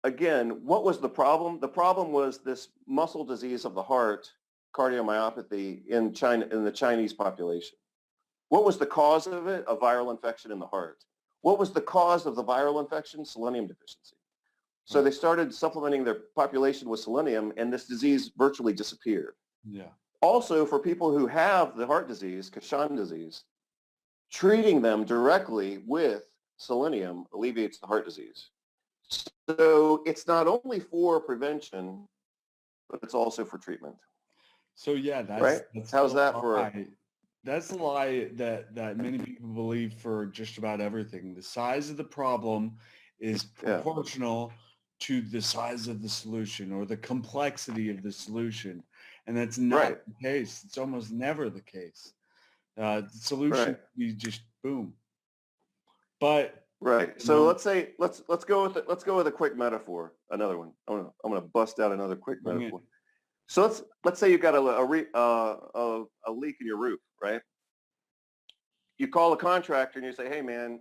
again, what was the problem? The problem was this muscle disease of the heart, cardiomyopathy in China, in the Chinese population. What was the cause of it? A viral infection in the heart. What was the cause of the viral infection? Selenium deficiency. So they started supplementing their population with selenium, and this disease virtually disappeared. Yeah. Also, for people who have the heart disease, Cachon disease, treating them directly with selenium alleviates the heart disease. So it's not only for prevention, but it's also for treatment. So yeah, right? How's that for? That's the lie that many people believe for just about everything. The size of the problem is proportional to the size of the solution or the complexity of the solution. And that's not the case. It's almost never the case. The solution you just boom. But so let's say let's go with a quick metaphor. Another one. I'm gonna bust out another quick metaphor. So let's say you've got a leak in your roof, right? You call a contractor and you say, hey man,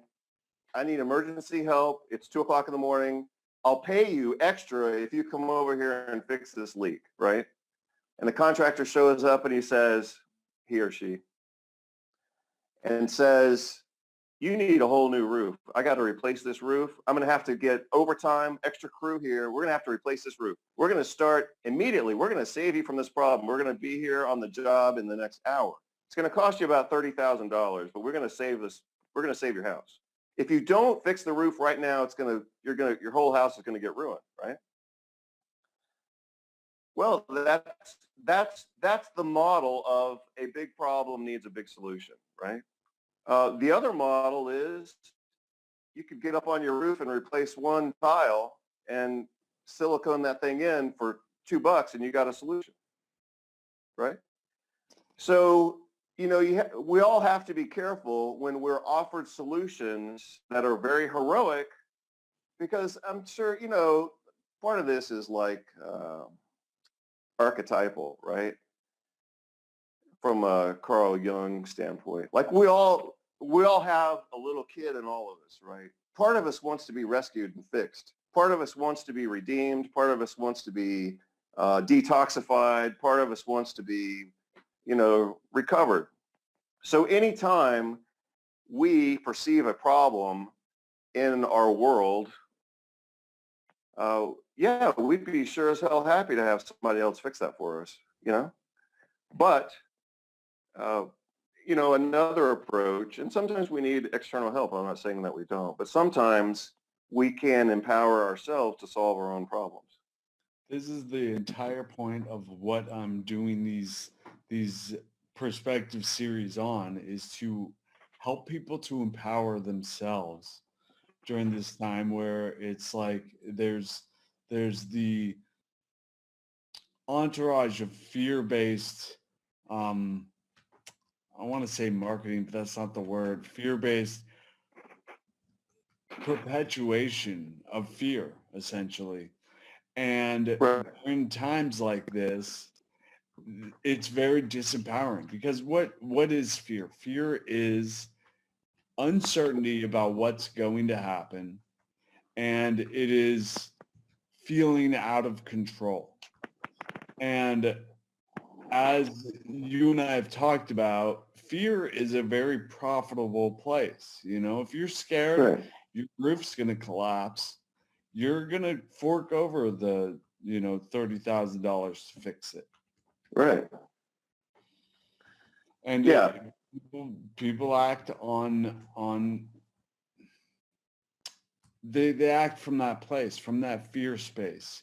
I need emergency help. It's 2:00 in the morning. I'll pay you extra if you come over here and fix this leak, right? And the contractor shows up and he says, he or she, and says, you need a whole new roof. I got to replace this roof. I'm going to have to get overtime, extra crew here. We're going to have to replace this roof. We're going to start immediately. We're going to save you from this problem. We're going to be here on the job in the next hour. It's going to cost you about $30,000, but we're going to save this. We're going to save your house. If you don't fix the roof right now, your whole house is going to get ruined, right? Well, that's the model of a big problem needs a big solution, right? The other model is you could get up on your roof and replace one tile and silicone that thing in for $2 and you got a solution, right? So, we all have to be careful when we're offered solutions that are very heroic, because I'm sure, part of this is like archetypal, right? From a Carl Jung standpoint. Like we all have a little kid in all of us, right? Part of us wants to be rescued and fixed. Part of us wants to be redeemed. Part of us wants to be detoxified. Part of us wants to be, recovered. So anytime we perceive a problem in our world, we'd be sure as hell happy to have somebody else fix that for us, But another approach, and sometimes we need external help. I'm not saying that we don't, but sometimes we can empower ourselves to solve our own problems. This is the entire point of what I'm doing these perspective series on, is to help people to empower themselves during this time where it's like there's the entourage of fear-based I want to say marketing, but that's not the word. Fear-based perpetuation of fear, essentially. And in times like this, it's very disempowering, because what is fear? Fear is uncertainty about what's going to happen, and it is feeling out of control. And as you and I have talked about, fear is a very profitable place. If you're scared, your roof's going to collapse. You're going to fork over the, $30,000 to fix it. Right. And people act on they act from that place, from that fear space.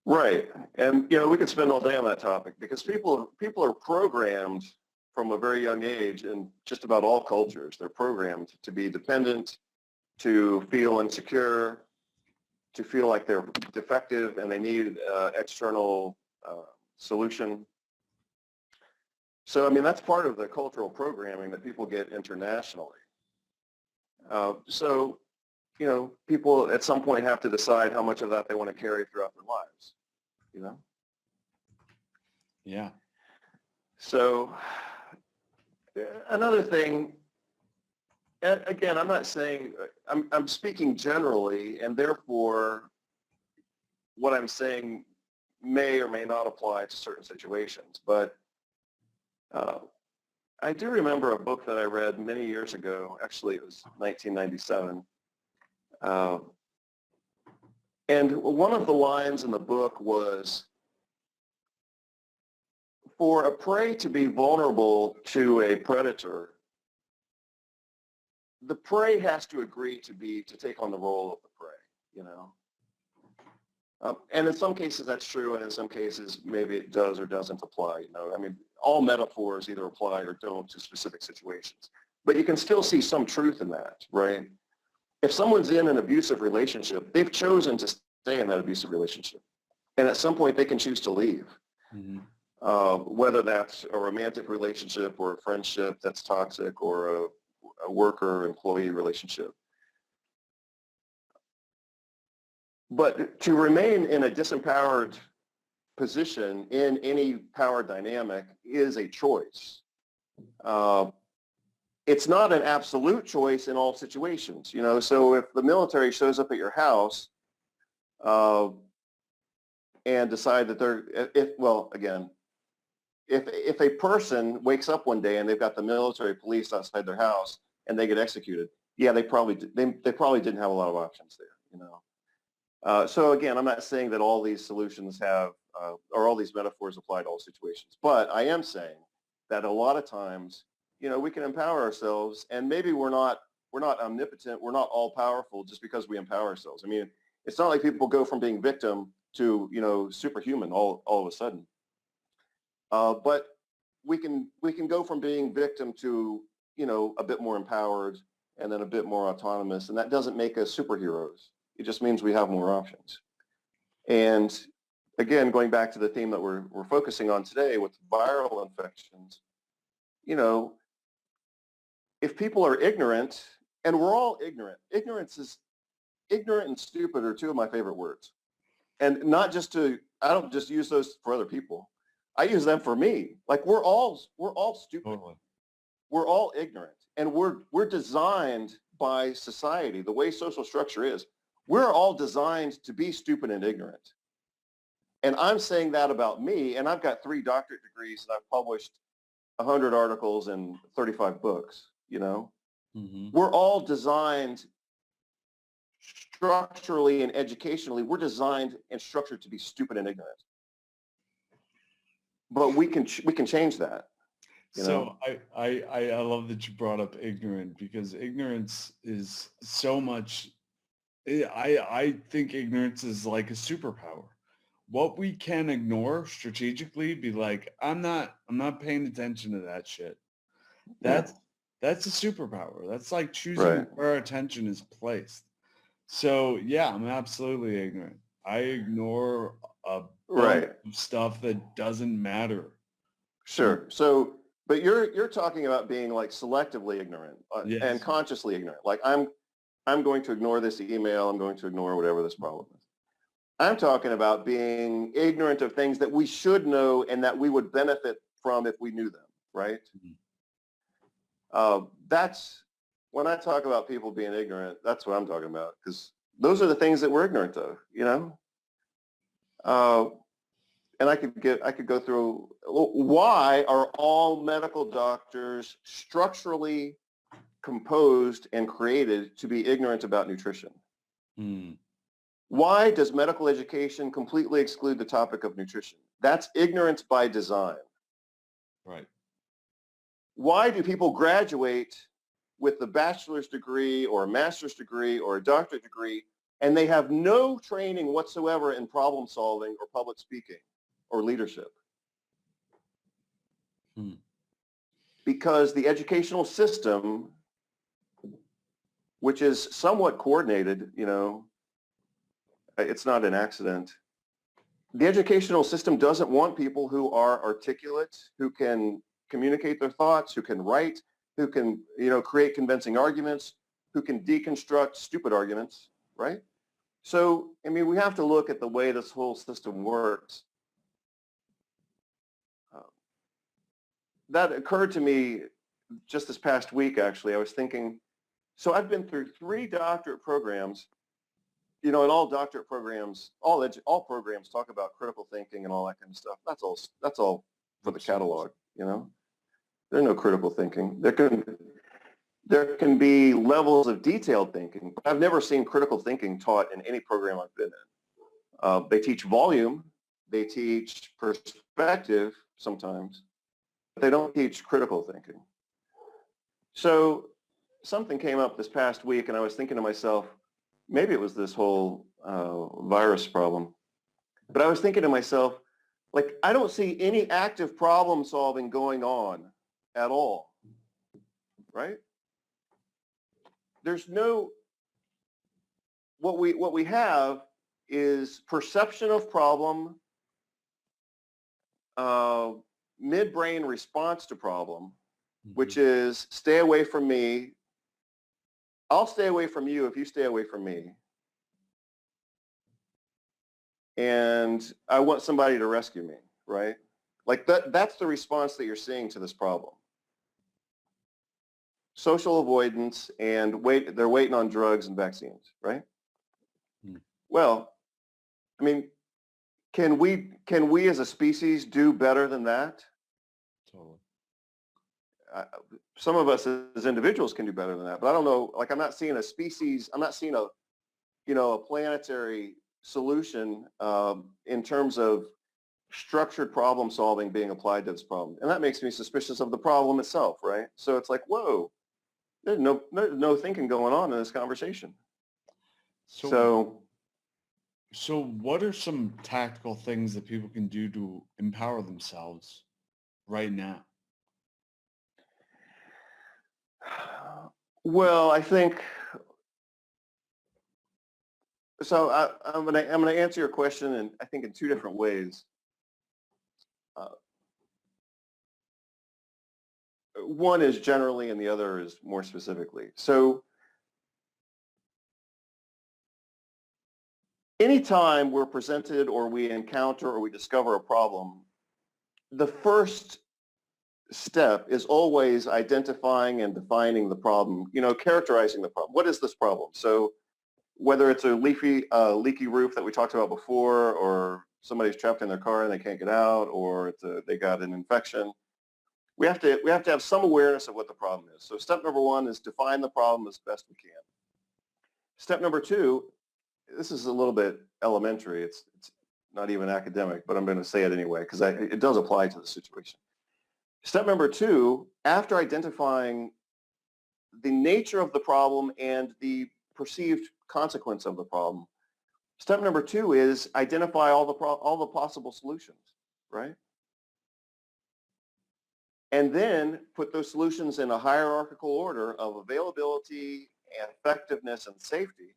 Right. And, we could spend all day on that topic, because people are programmed from a very young age in just about all cultures. They're programmed to be dependent, to feel insecure, to feel like they're defective and they need external solution. So, that's part of the cultural programming that people get internationally. So, people at some point have to decide how much of that they want to carry throughout their lives, you know? Yeah. So another thing, again, I'm not saying, I'm speaking generally, and therefore what I'm saying may or may not apply to certain situations. But I do remember a book that I read many years ago. Actually, it was 1997. And one of the lines in the book was, for a prey to be vulnerable to a predator, the prey has to agree to take on the role of the prey, you know. And in some cases that's true, and in some cases maybe it does or doesn't apply, you know. I mean, all metaphors either apply or don't to specific situations. But you can still see some truth in that, right? If someone's in an abusive relationship, they've chosen to stay in that abusive relationship. And at some point they can choose to leave. Mm-hmm. Whether that's a romantic relationship or a friendship that's toxic, or a worker-employee relationship. But to remain in a disempowered position in any power dynamic is a choice. It's not an absolute choice in all situations, you know. So if the military shows up at your house and decide that if a person wakes up one day and they've got the military police outside their house and they get executed, yeah, they probably didn't have a lot of options there, you know. So again, I'm not saying that all these solutions have or all these metaphors apply to all situations, but I am saying that a lot of times, you know, we can empower ourselves, and maybe we're not omnipotent, we're not all powerful just because we empower ourselves. I mean, it's not like people go from being victim to, you know, superhuman all of a sudden. But we can go from being victim to, you know, a bit more empowered and then a bit more autonomous, and that doesn't make us superheroes. It just means we have more options. And again, going back to the theme that we're focusing on today with viral infections, you know, if people are ignorant, and we're all ignorant, ignorant and stupid are two of my favorite words. And not just I don't just use those for other people. I use them for me. Like we're all stupid. Totally. We're all ignorant, and we're designed by society, the way social structure is. We're all designed to be stupid and ignorant. And I'm saying that about me, and I've got 3 doctorate degrees, and I've published 100 articles and 35 books, you know. Mm-hmm. We're all designed structurally and educationally, we're designed and structured to be stupid and ignorant. But we can change that. So I love that you brought up ignorant, because ignorance is so much. I think ignorance is like a superpower. What we can ignore strategically, be like, I'm not paying attention to that shit. That's a superpower. That's like choosing where our attention is placed. So yeah, I'm absolutely ignorant. I ignore a bunch of stuff that doesn't matter. Sure. So, but you're talking about being like selectively ignorant and consciously ignorant. Like I'm going to ignore this email. I'm going to ignore whatever this problem is. I'm talking about being ignorant of things that we should know and that we would benefit from if we knew them, right? Mm-hmm. That's when I talk about people being ignorant, that's what I'm talking about, because those are the things that we're ignorant of, you know? And I could go through, why are all medical doctors structurally composed and created to be ignorant about nutrition? Mm. Why does medical education completely exclude the topic of nutrition? That's ignorance by design. Right. Why do people graduate with a bachelor's degree or a master's degree or a doctorate degree and they have no training whatsoever in problem solving or public speaking or leadership? Because the educational system, which is somewhat coordinated, you know, it's not an accident. The educational system doesn't want people who are articulate, who can communicate their thoughts, who can write, who can, you know, create convincing arguments, who can deconstruct stupid arguments, right? So, I mean, we have to look at the way this whole system works. That occurred to me just this past week, actually. I was thinking, so I've been through 3 doctorate programs, and all doctorate programs, all programs talk about critical thinking and all that kind of stuff. That's all for the catalog, There's no critical thinking. There can be levels of detailed thinking, but I've never seen critical thinking taught in any program I've been in. They teach volume, they teach perspective sometimes, but they don't teach critical thinking. So something came up this past week, and I was thinking to myself, maybe it was this whole virus problem, but I was thinking to myself, like, I don't see any active problem solving going on at all, right? There's no, what we have is perception of problem, midbrain response to problem, which is stay away from me. I'll stay away from you if you stay away from me. And I want somebody to rescue me, right? Like that's the response that you're seeing to this problem. Social avoidance and they're waiting on drugs and vaccines, right? Well, I mean, can we as a species do better than that? Totally. Some of us as individuals can do better than that, but I don't know, like I'm not seeing a species, I'm not seeing a planetary solution in terms of structured problem solving being applied to this problem. And that makes me suspicious of the problem itself, right? So it's like, whoa, there's no thinking going on in this conversation. So what are some tactical things that people can do to empower themselves right now? Well, I think so. I'm gonna answer your question, and I think in 2 different ways. One is generally, and the other is more specifically. So, anytime we're presented, or we encounter, or we discover a problem, the first step is always identifying and defining the problem, characterizing the problem. What is this problem? So whether it's a leaky roof that we talked about before, or somebody's trapped in their car and they can't get out, or they got an infection, we have to have some awareness of what the problem is. So step number 1 is define the problem as best we can. Step number 2, this is a little bit elementary. It's not even academic, but I'm going to say it anyway because it does apply to the situation. Step number 2, after identifying the nature of the problem and the perceived consequence of the problem, step number 2 is identify all the possible solutions, right? And then put those solutions in a hierarchical order of availability, effectiveness, and safety,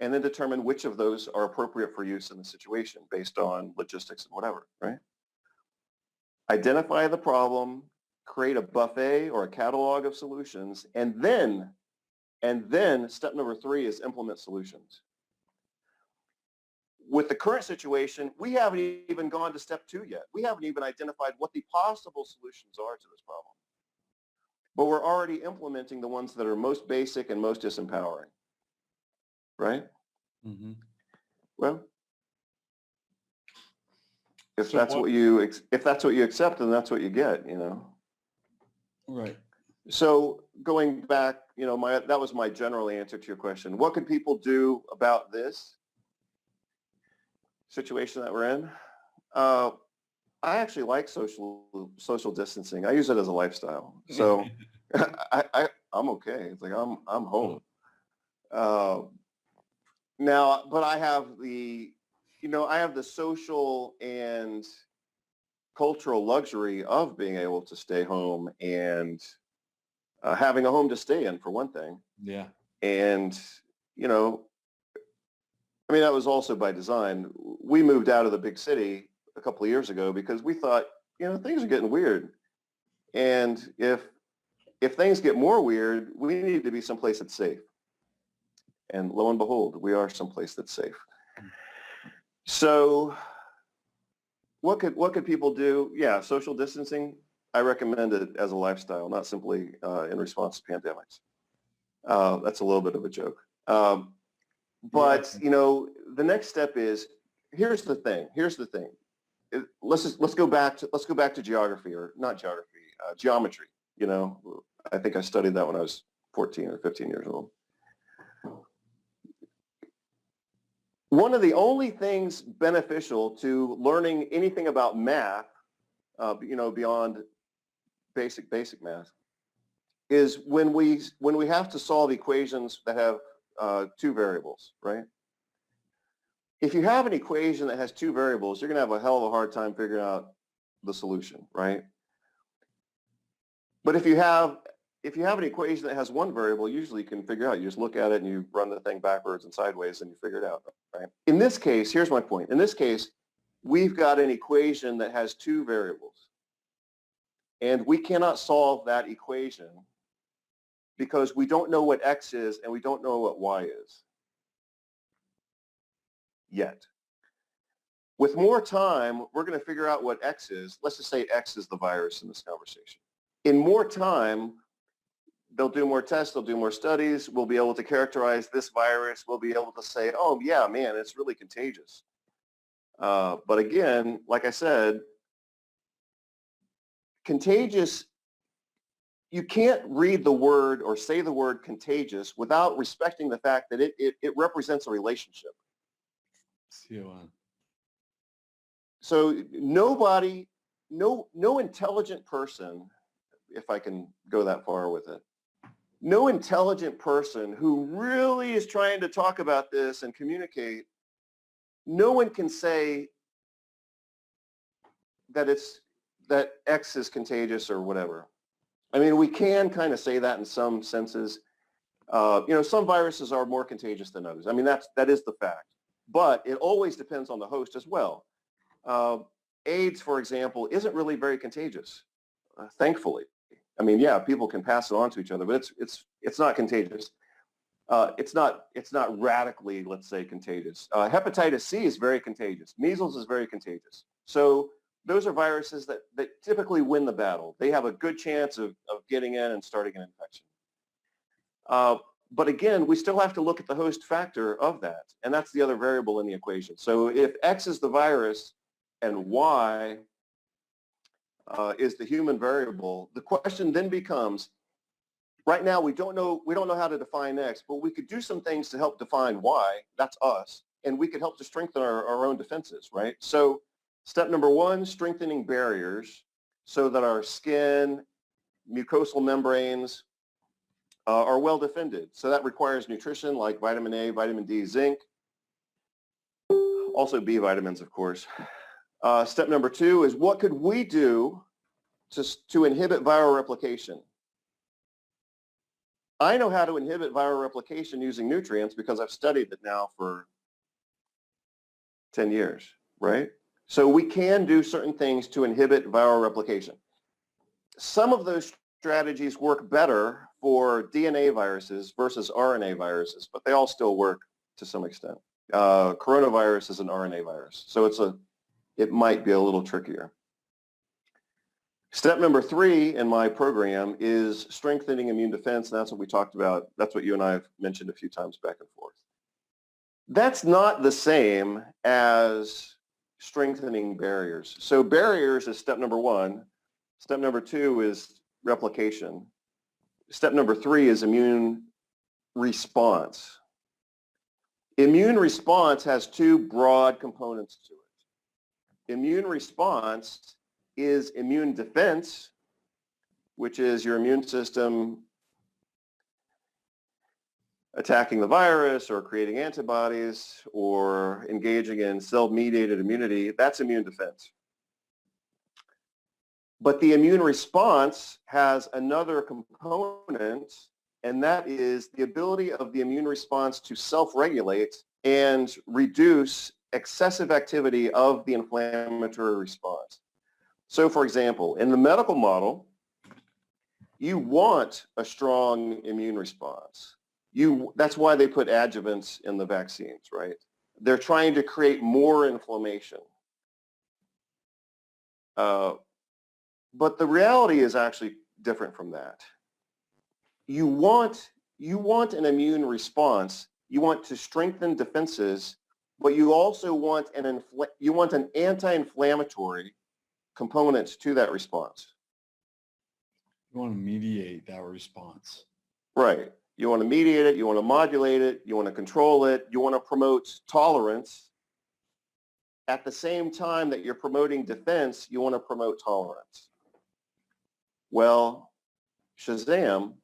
and then determine which of those are appropriate for use in the situation based on logistics and whatever, right? Identify the problem, create a buffet or a catalog of solutions, and then step number 3 is implement solutions. With the current situation, we haven't even gone to step 2 yet. We haven't even identified what the possible solutions are to this problem. But we're already implementing the ones that are most basic and most disempowering, right? Mm-hmm. Well, if that's what you accept, then that's what you get, Right. So going back, that was my general answer to your question. What could people do about this situation that we're in? I actually like social distancing. I use it as a lifestyle. So I'm okay. It's like I'm home. Now, but I have the social and cultural luxury of being able to stay home and having a home to stay in, for one thing. Yeah. And, that was also by design. We moved out of the big city a couple of years ago because we thought, things are getting weird. And if if things get more weird, we need to be someplace that's safe. And lo and behold, we are someplace that's safe. So what could people do? Yeah, social distancing, I recommend it as a lifestyle, not simply in response to pandemics. That's a little bit of a joke. But, you know, the next step is, here's the thing. Let's go back to geography, or not geography, geometry. You know, I think I studied that when I was 14 or 15 years old. One of the only things beneficial to learning anything about math, you know, beyond basic math, is when we have to solve equations that have two variables, right? If you have an equation that has two variables, you're going to have a hell of a hard time figuring out the solution, right? But if you have an equation that has one variable, usually you can figure out. You just look at it and you run the thing backwards and sideways and you figure it out, right? In this case, here's my point. In this case, we've got an equation that has two variables. And we cannot solve that equation because we don't know what x is and we don't know what y is yet. With more time, we're going to figure out what x is. Let's just say x is the virus in this conversation. In more time, they'll do more tests, they'll do more studies, we'll be able to characterize this virus, we'll be able to say, oh yeah, man, it's really contagious. But again, like I said, contagious, you can't read the word or say the word contagious without respecting the fact that it represents a relationship. So nobody, no intelligent person, if I can go that far with it, no intelligent person who really is trying to talk about this and communicate, no one can say that X is contagious or whatever. I mean, we can kind of say that in some senses. You know, some viruses are more contagious than others. I mean, that is the fact. But it always depends on the host as well. AIDS, for example, isn't really very contagious, thankfully. I mean, yeah, people can pass it on to each other, but it's not contagious. It's not radically, let's say, contagious. Hepatitis C is very contagious. Measles is very contagious. So those are viruses that typically win the battle. They have a good chance of getting in and starting an infection. But again, we still have to look at the host factor of that, and that's the other variable in the equation. So if X is the virus and Y is the human variable, the question then becomes, right now we don't know how to define X, but we could do some things to help define Y, that's us, and we could help to strengthen our own defenses, right? So step number one, strengthening barriers so that our skin, mucosal membranes are well defended. So that requires nutrition like vitamin A, vitamin D, zinc, also B vitamins, of course. Step number two is, what could we do to inhibit viral replication? I know how to inhibit viral replication using nutrients because I've studied it now for 10 years, right? So we can do certain things to inhibit viral replication. Some of those strategies work better for DNA viruses versus RNA viruses, but they all still work to some extent. Coronavirus is an RNA virus, so it might be a little trickier. Step number three in my program is strengthening immune defense, and that's what we talked about. That's what you and I have mentioned a few times back and forth. That's not the same as strengthening barriers. So barriers is step number one. Step number two is replication. Step number three is immune response. Immune response has two broad components to it. Immune response is immune defense, which is your immune system attacking the virus or creating antibodies or engaging in cell-mediated immunity. That's immune defense. But the immune response has another component, and that is the ability of the immune response to self-regulate and reduce excessive activity of the inflammatory response. So for example, in the medical model, you want a strong immune response. That's why they put adjuvants in the vaccines, right? They're trying to create more inflammation. But the reality is actually different from that. You want an immune response. You want to strengthen defenses, but you also want an anti-inflammatory component to that response. You want to mediate that response. Right. You want to mediate it. You want to modulate it. You want to control it. You want to promote tolerance. At the same time that you're promoting defense, you want to promote tolerance. Well, shazam,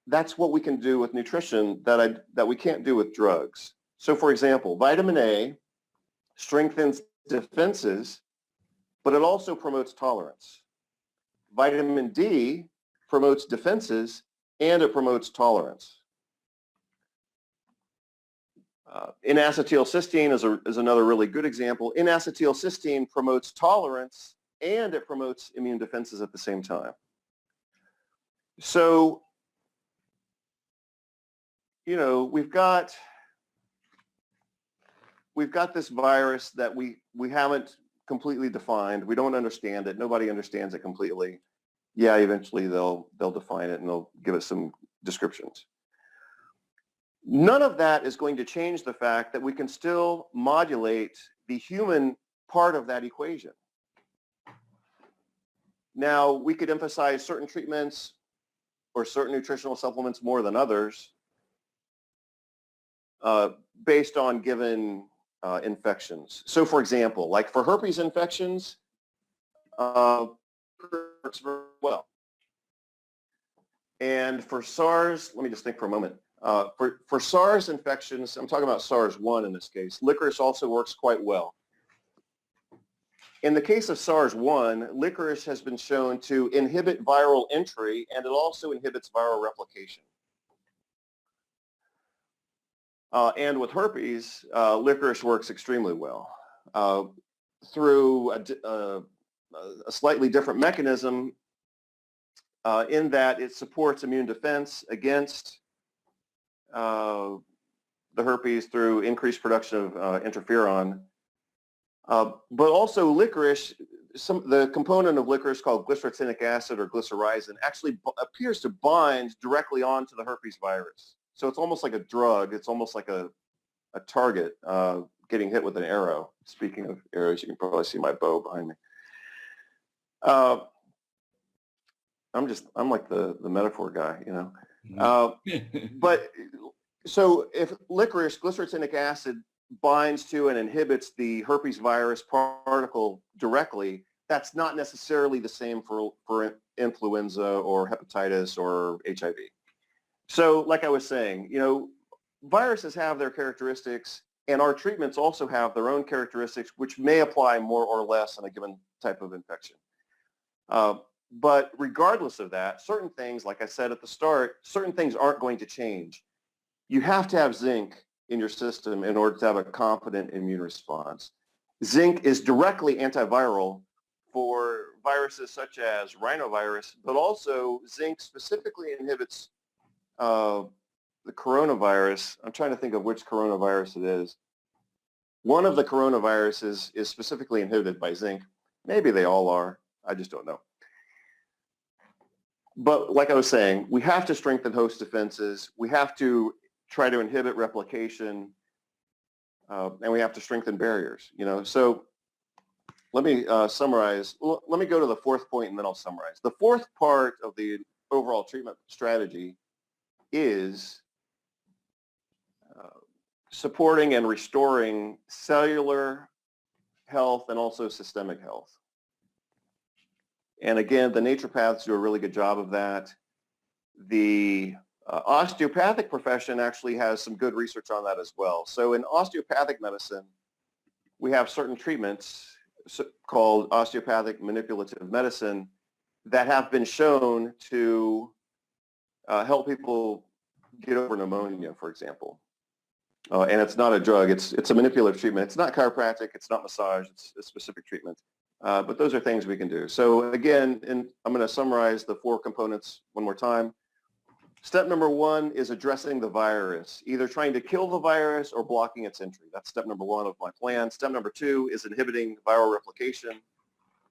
that's what we can do with nutrition that we can't do with drugs. So for example, vitamin A strengthens defenses, but it also promotes tolerance. Vitamin D promotes defenses and it promotes tolerance. N-acetylcysteine is another really good example. N-acetylcysteine promotes tolerance and it promotes immune defenses at the same time. So, we've got this virus that we haven't completely defined. We don't understand it. Nobody understands it completely. Yeah, eventually they'll define it and they'll give it some descriptions. None of that is going to change the fact that we can still modulate the human part of that equation. Now, we could emphasize certain treatments or certain nutritional supplements more than others based on given infections. So for example, like for herpes infections, works very well. And for SARS, let me just think for a moment. For SARS infections, I'm talking about SARS-1 in this case, licorice also works quite well. In the case of SARS-1, licorice has been shown to inhibit viral entry and it also inhibits viral replication. And with herpes, licorice works extremely well. Through a slightly different mechanism in that it supports immune defense against the herpes through increased production of interferon. But also licorice, the component of licorice called glycyrrhetinic acid or glycyrrhizin actually appears to bind directly onto the herpes virus. So it's almost like a drug. It's almost like a target getting hit with an arrow. Speaking of arrows, you can probably see my bow behind me. I'm like the metaphor guy, but so if licorice, glycyrrhetinic acid, binds to and inhibits the herpes virus particle directly, that's not necessarily the same for influenza or hepatitis or HIV. So like I was saying, viruses have their characteristics and our treatments also have their own characteristics which may apply more or less in a given type of infection. But regardless of that, certain things, like I said at the start, certain things aren't going to change. You have to have zinc in your system in order to have a competent immune response. Zinc is directly antiviral for viruses such as rhinovirus, but also zinc specifically inhibits the coronavirus. I'm trying to think of which coronavirus it is. One of the coronaviruses is specifically inhibited by zinc. Maybe they all are. I just don't know. But like I was saying, we have to strengthen host defenses. We have to try to inhibit replication, and we have to strengthen barriers. So let me summarize. Let me go to the fourth point, and then I'll summarize. The fourth part of the overall treatment strategy is supporting and restoring cellular health and also systemic health. And again, the naturopaths do a really good job of that. The osteopathic profession actually has some good research on that as well. So in osteopathic medicine, we have certain treatments called osteopathic manipulative medicine that have been shown to help people get over pneumonia, for example. And it's not a drug, it's a manipulative treatment. It's not chiropractic, it's not massage, it's a specific treatment. But those are things we can do. So again, I'm going to summarize the 4 components one more time. Step number 1 is addressing the virus, either trying to kill the virus or blocking its entry. That's step number 1 of my plan. Step number 2 is inhibiting viral replication.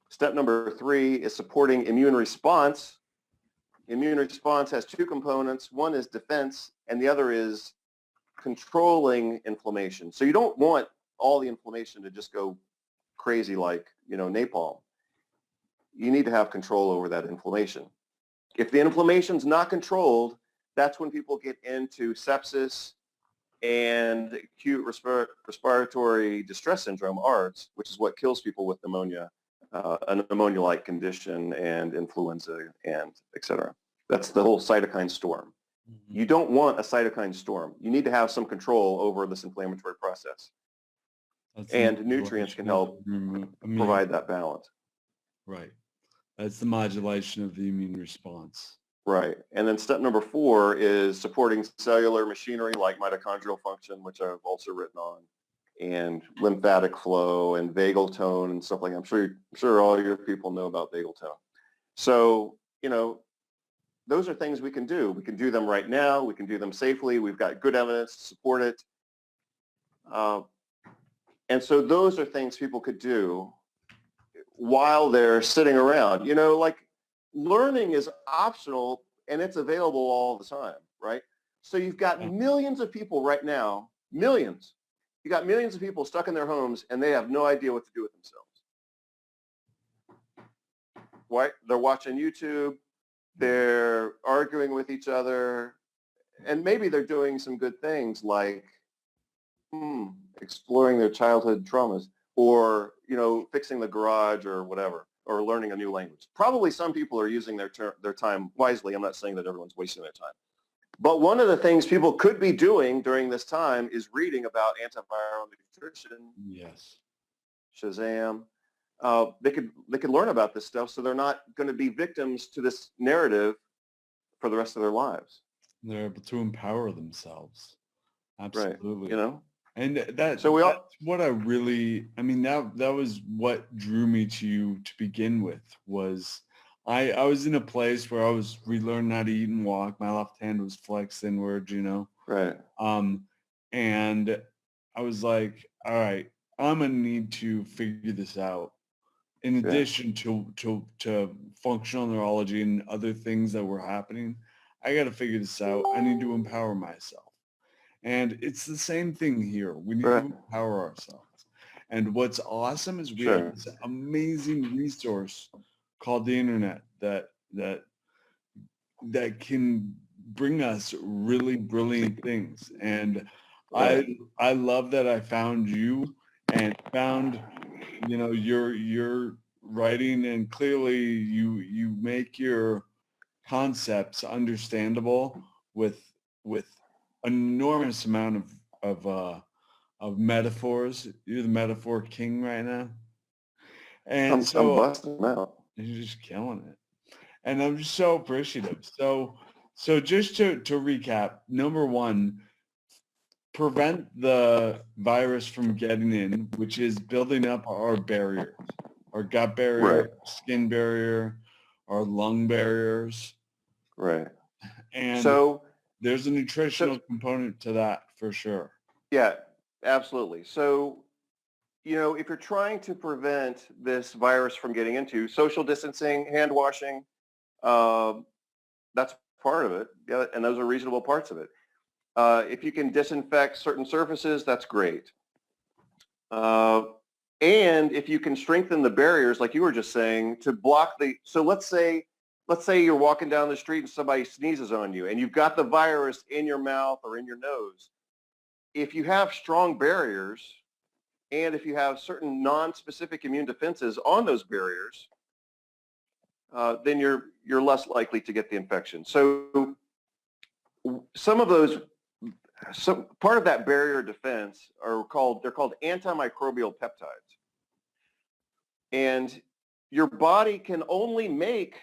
Step number 3 is supporting immune response. Immune response has 2 components. One is defense, and the other is controlling inflammation. So you don't want all the inflammation to just go crazy like, napalm. You need to have control over that inflammation. If the inflammation's not controlled, that's when people get into sepsis and acute respiratory distress syndrome, ARDS, which is what kills people with pneumonia, a pneumonia-like condition, and influenza, and et cetera. That's the whole cytokine storm. Mm-hmm. You don't want a cytokine storm. You need to have some control over this inflammatory process. And nutrients can help provide that balance. Right. That's the modulation of the immune response. Right. And then step number 4 is supporting cellular machinery like mitochondrial function, which I've also written on, and lymphatic flow and vagal tone and stuff like that. I'm sure all your people know about vagal tone. So, those are things we can do. We can do them right now. We can do them safely. We've got good evidence to support it. And so those are things people could do while they're sitting around. Like learning is optional and it's available all the time, right? So you've got millions of people right now, millions. You got millions of people stuck in their homes and they have no idea what to do with themselves. Right? They're watching YouTube, they're arguing with each other, and maybe they're doing some good things like exploring their childhood traumas, or fixing the garage or whatever, or learning a new language. Probably some people are using their time wisely. I'm not saying that everyone's wasting their time. But one of the things people could be doing during this time is reading about antiviral nutrition. Yes. Shazam. They could learn about this stuff so they're not going to be victims to this narrative for the rest of their lives. They're able to empower themselves. Absolutely. Right. And that's what I really, that was what drew me to you to begin with. Was I was in a place where I was relearning how to eat and walk. My left hand was flexed inward, Right. And I was like, all right, I'm going to need to figure this out. In addition to functional neurology and other things that were happening, I got to figure this out. I need to empower myself. And it's the same thing here. We need to empower ourselves. And what's awesome is we have this amazing resource called the internet that can bring us really brilliant things. And I love that I found you and found your writing, and clearly you make your concepts understandable with enormous amount of metaphors. You're the metaphor king right now, and I'm busting them out. You're just killing it, and I'm just so appreciative. So just to recap, number 1, prevent the virus from getting in, which is building up our barriers, our gut barrier, skin barrier, our lung barriers. Right. And so there's a nutritional component to that for sure. Yeah, absolutely. So, if you're trying to prevent this virus from getting into, social distancing, hand washing, that's part of it. Yeah, and those are reasonable parts of it. If you can disinfect certain surfaces, that's great. And if you can strengthen the barriers, like you were just saying, to block so let's say you're walking down the street and somebody sneezes on you and you've got the virus in your mouth or in your nose. If you have strong barriers and if you have certain non-specific immune defenses on those barriers, then you're less likely to get the infection. So part of that barrier defense they're called antimicrobial peptides. And your body can only make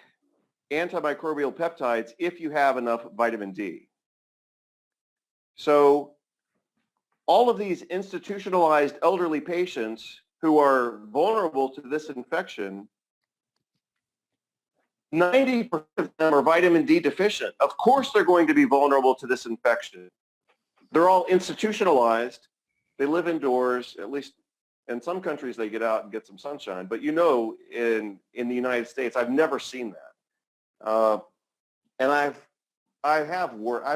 antimicrobial peptides if you have enough vitamin D. So all of these institutionalized elderly patients who are vulnerable to this infection, 90% of them are vitamin D deficient. Of course they're going to be vulnerable to this infection. They're all institutionalized. They live indoors, at least in some countries they get out and get some sunshine. But in the United States, I've never seen that. And I've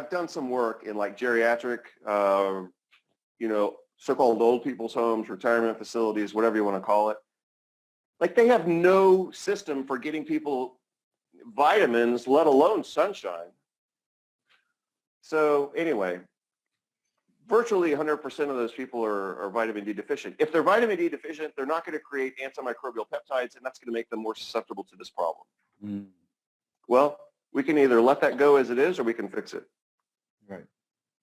done some work in like geriatric, so-called old people's homes, retirement facilities, whatever you want to call it. Like they have no system for getting people vitamins, let alone sunshine. So anyway, virtually 100% of those people are vitamin D deficient. If they're vitamin D deficient, they're not going to create antimicrobial peptides, and that's going to make them more susceptible to this problem. Mm. Well, we can either let that go as it is, or we can fix it. Right.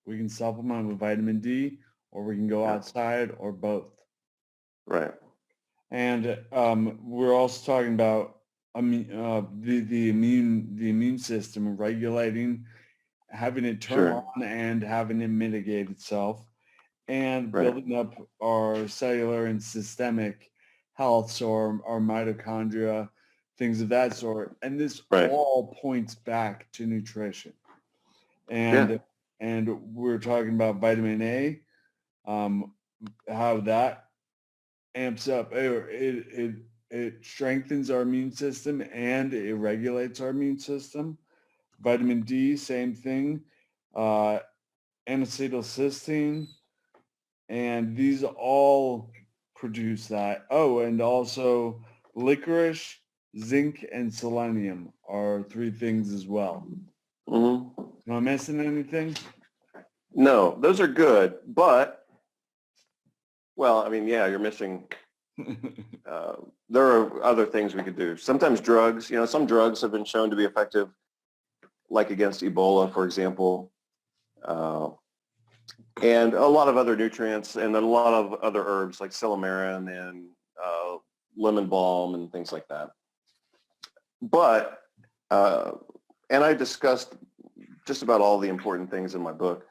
We can supplement with vitamin D, or we can go outside, or both. Right. And we're also talking about the immune system regulating, having it turn on and having it mitigate itself, and building up our cellular and systemic health, so our mitochondria, things of that sort. And this all points back to nutrition. And we're talking about vitamin A, how that amps up, it strengthens our immune system and it regulates our immune system. Vitamin D, same thing. N-acetylcysteine, and these all produce that. Oh, and also licorice, zinc, and selenium are 3 things as well. Mm-hmm. Am I missing anything? No, those are good, but, well, I mean, yeah, you're missing. There are other things we could do. Sometimes drugs, some drugs have been shown to be effective, like against Ebola, for example, and a lot of other nutrients, and then a lot of other herbs like silymarin and lemon balm and things like that. But, and I discussed just about all the important things in my book.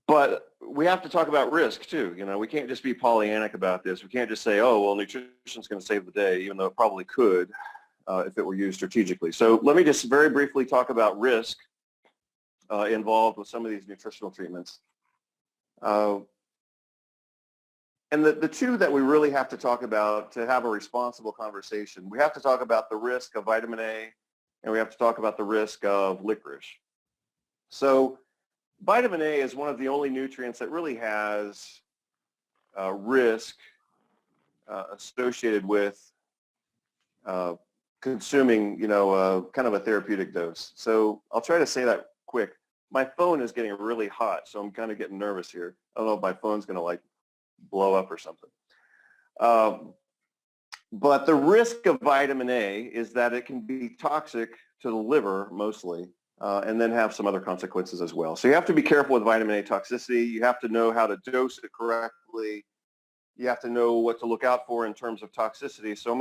But we have to talk about risk too. We can't just be Pollyannic about this. We can't just say, oh, well, nutrition's going to save the day, even though it probably could if it were used strategically. So let me just very briefly talk about risk involved with some of these nutritional treatments. And the 2 that we really have to talk about to have a responsible conversation, we have to talk about the risk of vitamin A, and we have to talk about the risk of licorice. So vitamin A is one of the only nutrients that really has risk associated with consuming, kind of a therapeutic dose. So I'll try to say that quick. My phone is getting really hot, so I'm kind of getting nervous here. I don't know if my phone's going to blow up or something. But the risk of vitamin A is that it can be toxic to the liver mostly, and then have some other consequences as well. So you have to be careful with vitamin A toxicity. You have to know how to dose it correctly. You have to know what to look out for in terms of toxicity. So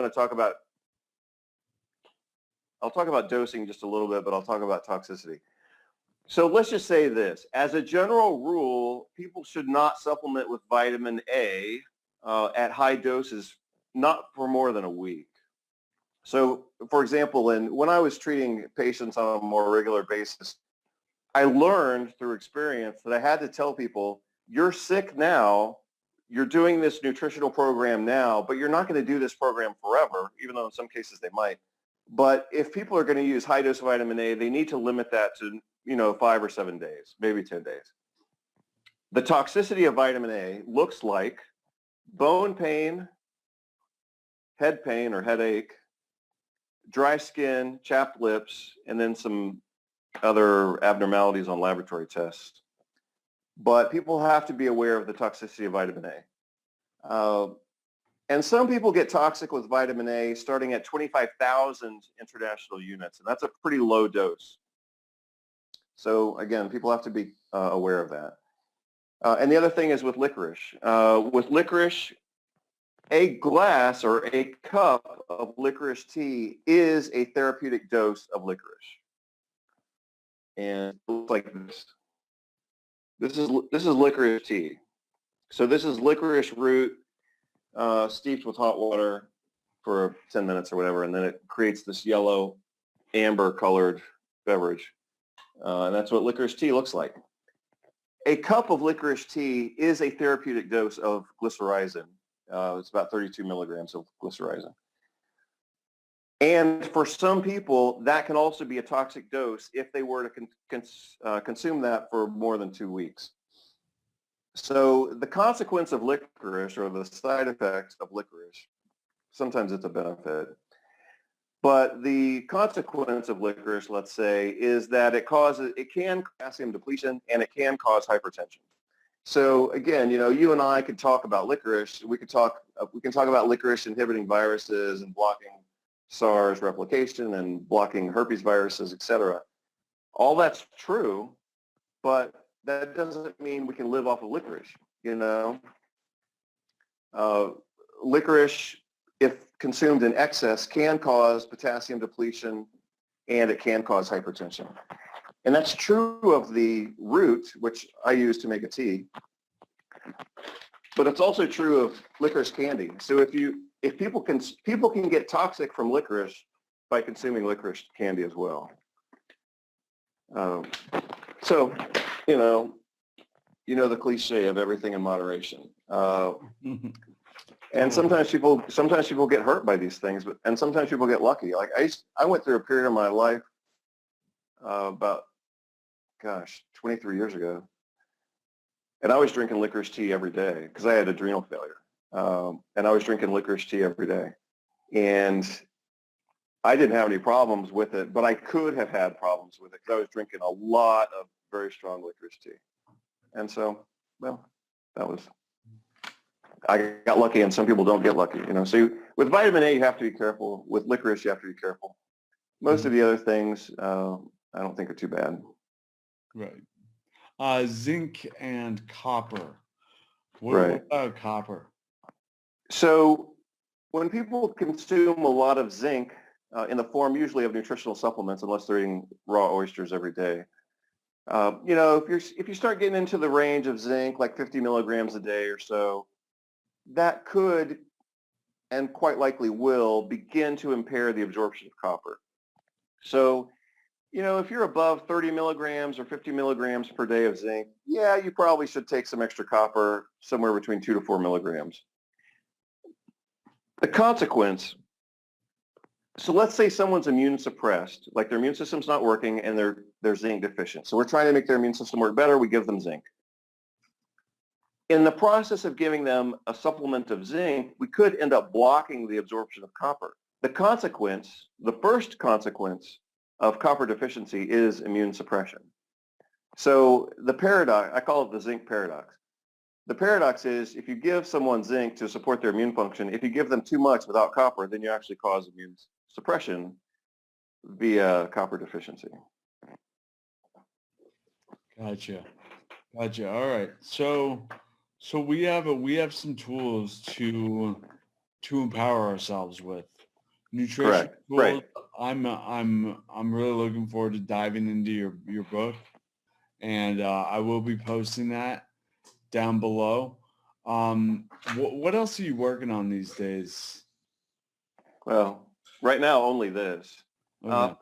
I'll talk about dosing just a little bit, but I'll talk about toxicity. So let's just say this. As a general rule, people should not supplement with vitamin A at high doses, not for more than a week. So, for example, when I was treating patients on a more regular basis, I learned through experience that I had to tell people, you're sick now, you're doing this nutritional program now, but you're not going to do this program forever, even though in some cases they might. But if people are going to use high-dose vitamin A, they need to limit that to 5 or 7 days, maybe 10 days. The toxicity of vitamin A looks like bone pain, head pain or headache, dry skin, chapped lips, and then some other abnormalities on laboratory tests. But people have to be aware of the toxicity of vitamin A. And some people get toxic with vitamin A starting at 25,000 international units, and that's a pretty low dose. So again, people have to be aware of that. And the other thing is with licorice. With licorice, a glass or a cup of licorice tea is a therapeutic dose of licorice. And it looks like this. This is licorice tea. So this is licorice root. steeped with hot water for 10 minutes or whatever, and then it creates this yellow, amber colored beverage. And that's what licorice tea looks like. A cup of licorice tea is a therapeutic dose of glycyrrhizin. It's about 32 milligrams of glycyrrhizin. And for some people, that can also be a toxic dose if they were to consume that for more than 2 weeks. So the consequence of licorice, or the side effects of licorice, sometimes it's a benefit, but the consequence of licorice, let's say, is that it can cause potassium depletion and it can cause hypertension. So again, you and I could talk about licorice. We can talk about licorice inhibiting viruses and blocking SARS replication and blocking herpes viruses, et cetera. All that's true, but that doesn't mean we can live off of licorice, Licorice, if consumed in excess, can cause potassium depletion and it can cause hypertension. And that's true of the root, which I use to make a tea, but it's also true of licorice candy. So if people can get toxic from licorice by consuming licorice candy as well. So, the cliche of everything in moderation. And sometimes people get hurt by these things, and sometimes people get lucky. Like I went through a period of my life about 23 years ago, and I was drinking licorice tea every day because I had adrenal failure, and I was drinking licorice tea every day, and I didn't have any problems with it, but I could have had problems with it because I was drinking a lot of very strong licorice tea, and so I got lucky, and some people don't get lucky, So with vitamin A, you have to be careful. With licorice, you have to be careful. Most of the other things, I don't think are too bad. Right. Zinc and copper. What about copper? So when people consume a lot of zinc in the form usually of nutritional supplements, unless they're eating raw oysters every day, if you start getting into the range of zinc, like 50 milligrams a day or so, that could and quite likely will begin to impair the absorption of copper. So, if you're above 30 milligrams or 50 milligrams per day of zinc, you probably should take some extra copper, somewhere between 2 to 4 milligrams. The consequence, so let's say someone's immune suppressed, like their immune system's not working and they're zinc deficient. So we're trying to make their immune system work better, we give them zinc. In the process of giving them a supplement of zinc, we could end up blocking the absorption of copper. The first consequence of copper deficiency is immune suppression. So the paradox, I call it the zinc paradox. The paradox is if you give someone zinc to support their immune function, if you give them too much without copper, then you actually cause immune suppression via copper deficiency. Gotcha. All right. So we have some tools to empower ourselves with. Nutrition Correct. tools. Right. I'm really looking forward to diving into your book, and I will be posting that down below. What else are you working on these days? Well, right now only this. Okay.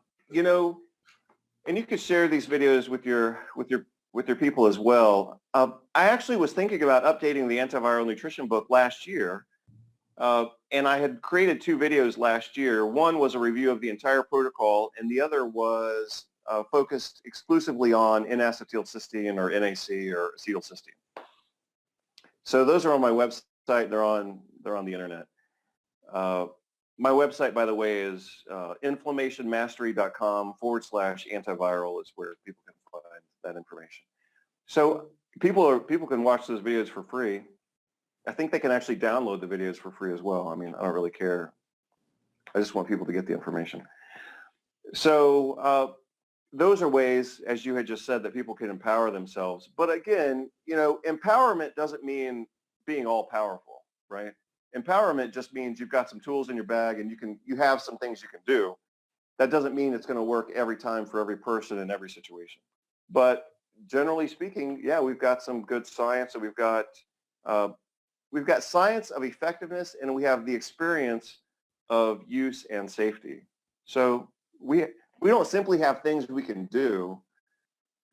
And you could share these videos with your people as well. I actually was thinking about updating the antiviral nutrition book last year, and I had created 2 videos last year. One was a review of the entire protocol, and the other was focused exclusively on N-acetylcysteine or NAC or acetylcysteine. So those are on my website. They're on the internet. My website, by the way, is inflammationmastery.com/antiviral is where people can find that information. So people can watch those videos for free. I think they can actually download the videos for free as well. I mean, I don't really care. I just want people to get the information. So those are ways, as you had just said, that people can empower themselves. But again, empowerment doesn't mean being all powerful, right? Empowerment just means you've got some tools in your bag and you have some things you can do. That doesn't mean it's going to work every time for every person in every situation. But generally speaking, we've got some good science, and we've got we've got science of effectiveness, and we have the experience of use and safety. So we don't simply have things we can do.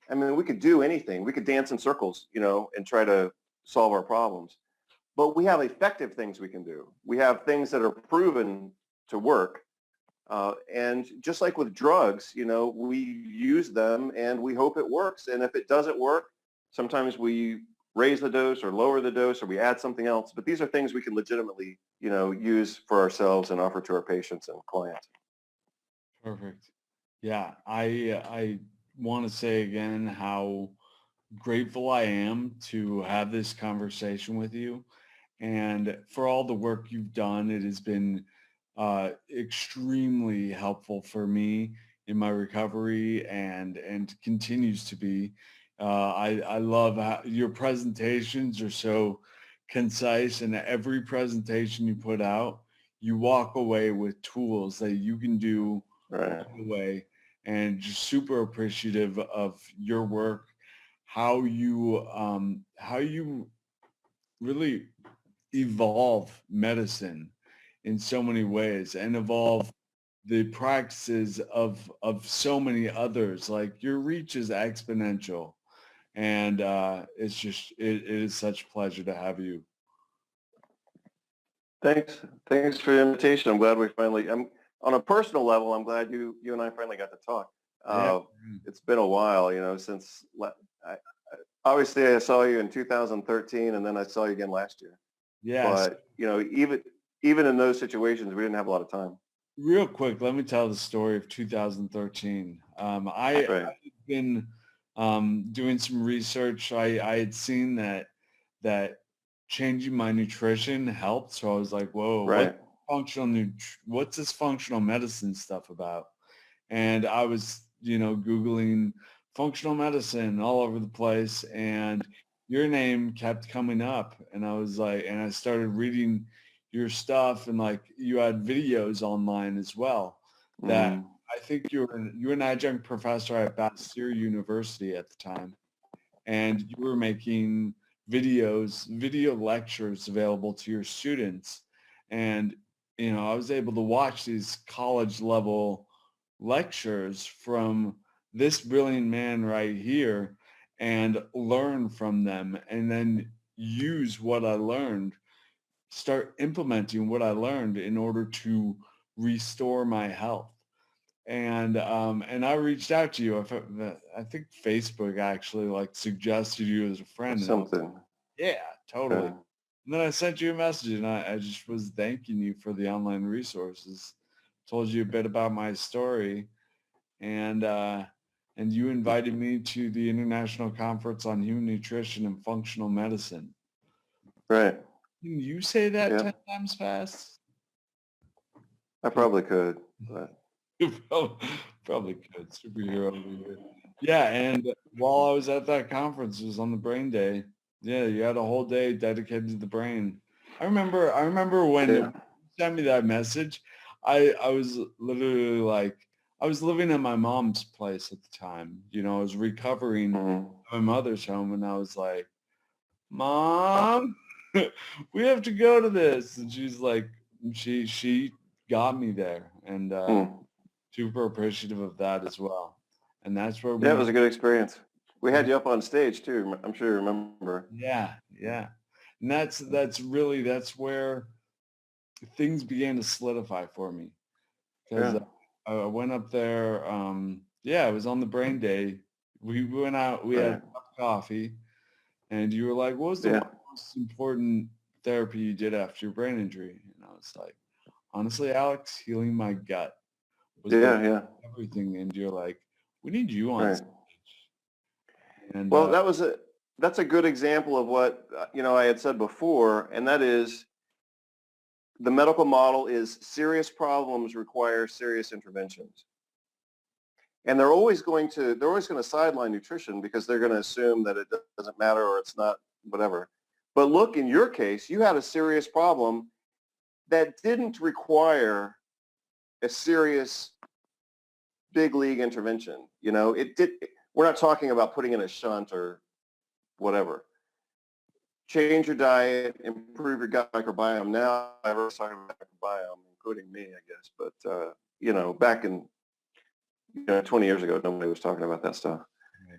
I mean, we could do anything. We could dance in circles, and try to solve our problems. But we have effective things we can do. We have things that are proven to work. And just like with drugs, we use them and we hope it works. And if it doesn't work, sometimes we raise the dose or lower the dose or we add something else. But these are things we can legitimately, use for ourselves and offer to our patients and clients. Perfect. Yeah, I want to say again how grateful I am to have this conversation with you, and for all the work you've done. It has been extremely helpful for me in my recovery, and continues to be. I love how your presentations are so concise, and every presentation you put out, you walk away with tools that you can do Right. right away, and just super appreciative of your work, how you really evolve medicine in so many ways and evolve the practices of so many others. Like, your reach is exponential, and it is such a pleasure to have you. Thanks for the invitation. I'm glad I'm on a personal level. I'm glad you and I finally got to talk. Yeah. It's been a while, since obviously I saw you in 2013, and then I saw you again last year. Yes. But even in those situations, we didn't have a lot of time. Real quick, let me tell the story of 2013. I Right. had been doing some research. I had seen that changing my nutrition helped. So I was like, whoa, Right. what's this functional medicine stuff about? And I was, Googling functional medicine all over the place, and your name kept coming up. And I was like, and I started reading your stuff, and like, you had videos online as well that Mm. I think you were an adjunct professor at Bastyr University at the time, and you were making video lectures available to your students. And, I was able to watch these college level lectures from this brilliant man right here and learn from them, and then use what I learned, start implementing what I learned in order to restore my health. And I reached out to you. I think Facebook actually like suggested you as a friend. And I was like, Something. yeah, totally. Yeah. And then I sent you a message, and I just was thanking you for the online resources, told you a bit about my story, and you invited me to the International Conference on Human Nutrition and Functional Medicine. Right. Can you say that Yeah. 10 times fast? I probably could. But Probably could. Superhero over here. Yeah, and while I was at that conference, it was on the brain day. Yeah, you had a whole day dedicated to the brain. I remember when you sent me that message. I was literally like, I was living at my mom's place at the time. I was recovering Mm. at my mother's home, and I was like, Mom, we have to go to this. And she's like, she got me there, and super appreciative of that as well. And that's where Yeah, it was a good experience. We had you up on stage too. I'm sure you remember. yeah. And that's where things began to solidify for me, because Yeah. I went up there. Yeah, it was on the brain day. We went out. We had a Right. cup of coffee, and you were like, "What was the Yeah. most important therapy you did after your brain injury?" And I was like, "Honestly, Alex, healing my gut was the Yeah. everything." And you're like, "We need you on Right. stage." And Well, that's a good example of what I had said before, and that is the medical model is serious problems require serious interventions. And they're always going to sideline nutrition because they're going to assume that it doesn't matter or it's not whatever. But look, in your case, you had a serious problem that didn't require a serious big league intervention. We're not talking about putting in a shunt or whatever. change your diet, improve your gut microbiome. Now everyone's talking about microbiome, including me, I guess. But you know, back in 20 years ago, nobody was talking about that stuff. Right.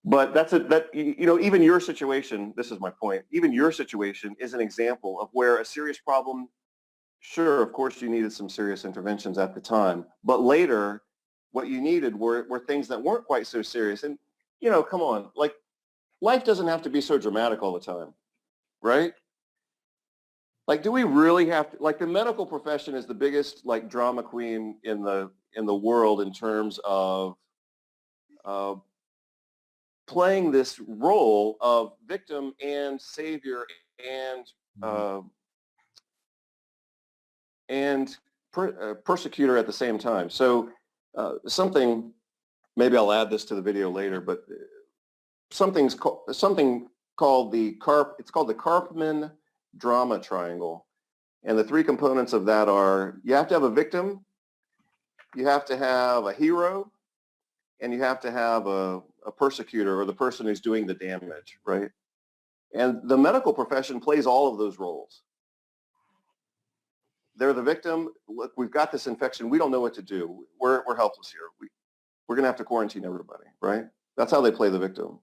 But that you know, even your situation. This is my point. Even your situation is an example of where a serious problem. Sure, of course, you needed some serious interventions at the time, but later, what you needed were things that weren't quite so serious. And you know, come on, like life doesn't have to be so dramatic all the time, right? Like, do we really have to, like, the medical profession is the biggest like drama queen in the world in terms of playing this role of victim and savior and persecutor at the same time. So something, maybe I'll add this to the video later, but something called the Karpman drama triangle. And the three components of that are, you have to have a victim, you have to have a hero, and you have to have a persecutor, or the person who's doing the damage, right? And the medical profession plays all of those roles. They're the victim. Look, we've got this infection. We don't know what to do. We're helpless here. We're going to have to quarantine everybody, right? That's how they play the victim.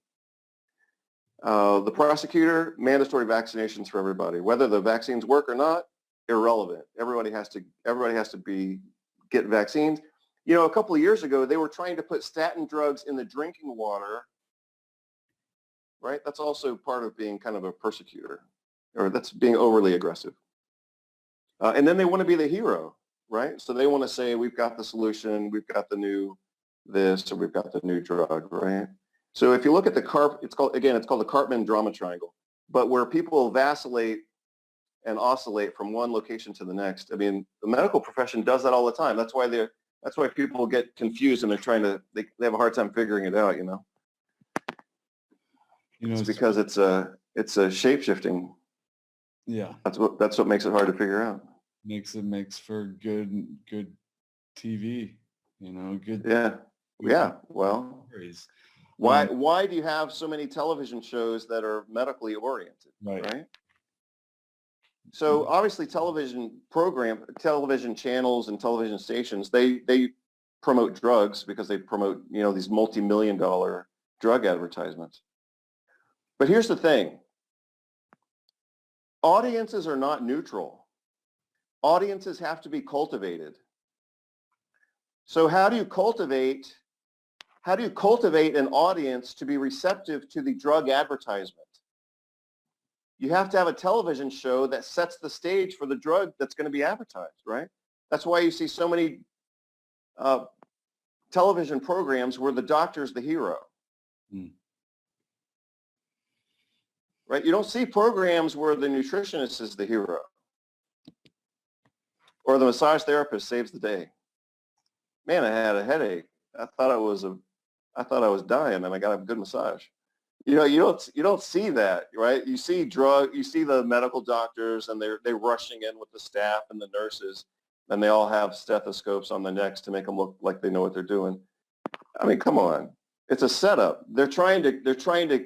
The prosecutor, mandatory vaccinations for everybody. Whether the vaccines work or not, irrelevant. Everybody has to get vaccines. You know, a couple of years ago, they were trying to put statin drugs in the drinking water, right? That's also part of being kind of a persecutor, or that's being overly aggressive. And then they want to be the hero, right? So they want to say, we've got the solution, we've got the new this, or we've got the new drug, right? So if you look at it's called the Karpman drama triangle, but where people vacillate and oscillate from one location to the next. I mean, the medical profession does that all the time. That's why people get confused and they have a hard time figuring it out, you know? It's because it's a shape-shifting. Yeah. That's what makes it hard to figure out. Makes for good TV, you know, good. Yeah. Yeah. Well, stories. Why do you have so many television shows that are medically oriented? Right. So obviously television channels and television stations, they promote drugs because they promote, you know, these multi-million-dollar drug advertisements. But here's the thing. Audiences are not neutral. Audiences have to be cultivated. So how do you cultivate an audience to be receptive to the drug advertisement? You have to have a television show that sets the stage for the drug that's going to be advertised, right? That's why you see so many television programs where the doctor's the hero. Right? You don't see programs where the nutritionist is the hero or the massage therapist saves the day. Man, I had a headache. I thought I was dying, and I got a good massage. You know, you don't see that, right? You see the medical doctors, and they're rushing in with the staff and the nurses, and they all have stethoscopes on their necks to make them look like they know what they're doing. I mean, come on. It's a setup. They're trying to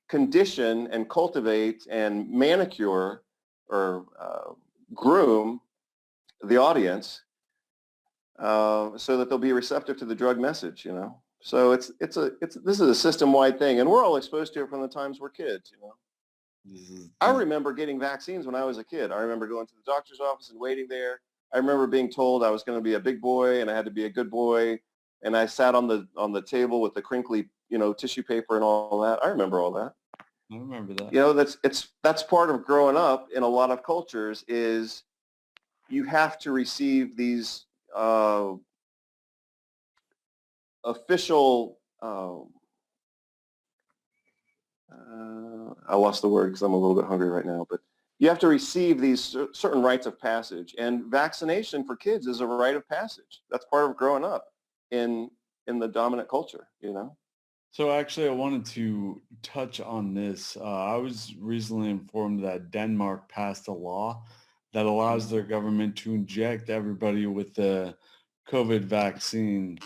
condition and cultivate and manicure or groom the audience so that they'll be receptive to the drug message, you know. So this is a system-wide thing, and we're all exposed to it from the times we're kids, you know. I remember getting vaccines when I was a kid. I remember going to the doctor's office and waiting there. I remember being told I was going to be a big boy and I had to be a good boy, and I sat on the table with the crinkly, you know, tissue paper and all that. I remember all that. I remember that. You know, that's part of growing up in a lot of cultures is you have to receive these official, I lost the word because I'm a little bit hungry right now, but you have to receive these certain rites of passage, and vaccination for kids is a rite of passage. That's part of growing up in the dominant culture, you know? So actually, I wanted to touch on this. I was recently informed that Denmark passed a law that allows their government to inject everybody with the COVID vaccine.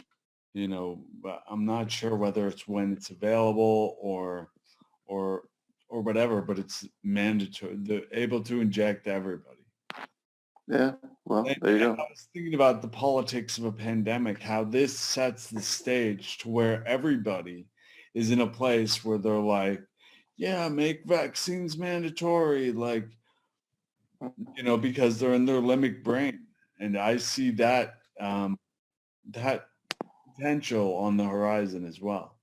You know, I'm not sure whether it's when it's available or or whatever, but it's mandatory. They're able to inject everybody. Yeah, well, And, there you and go. I was thinking about the politics of a pandemic, how this sets the stage to where everybody is in a place where they're like, yeah, make vaccines mandatory, like, because they're in their limbic brain. And I see that that potential on the horizon as well.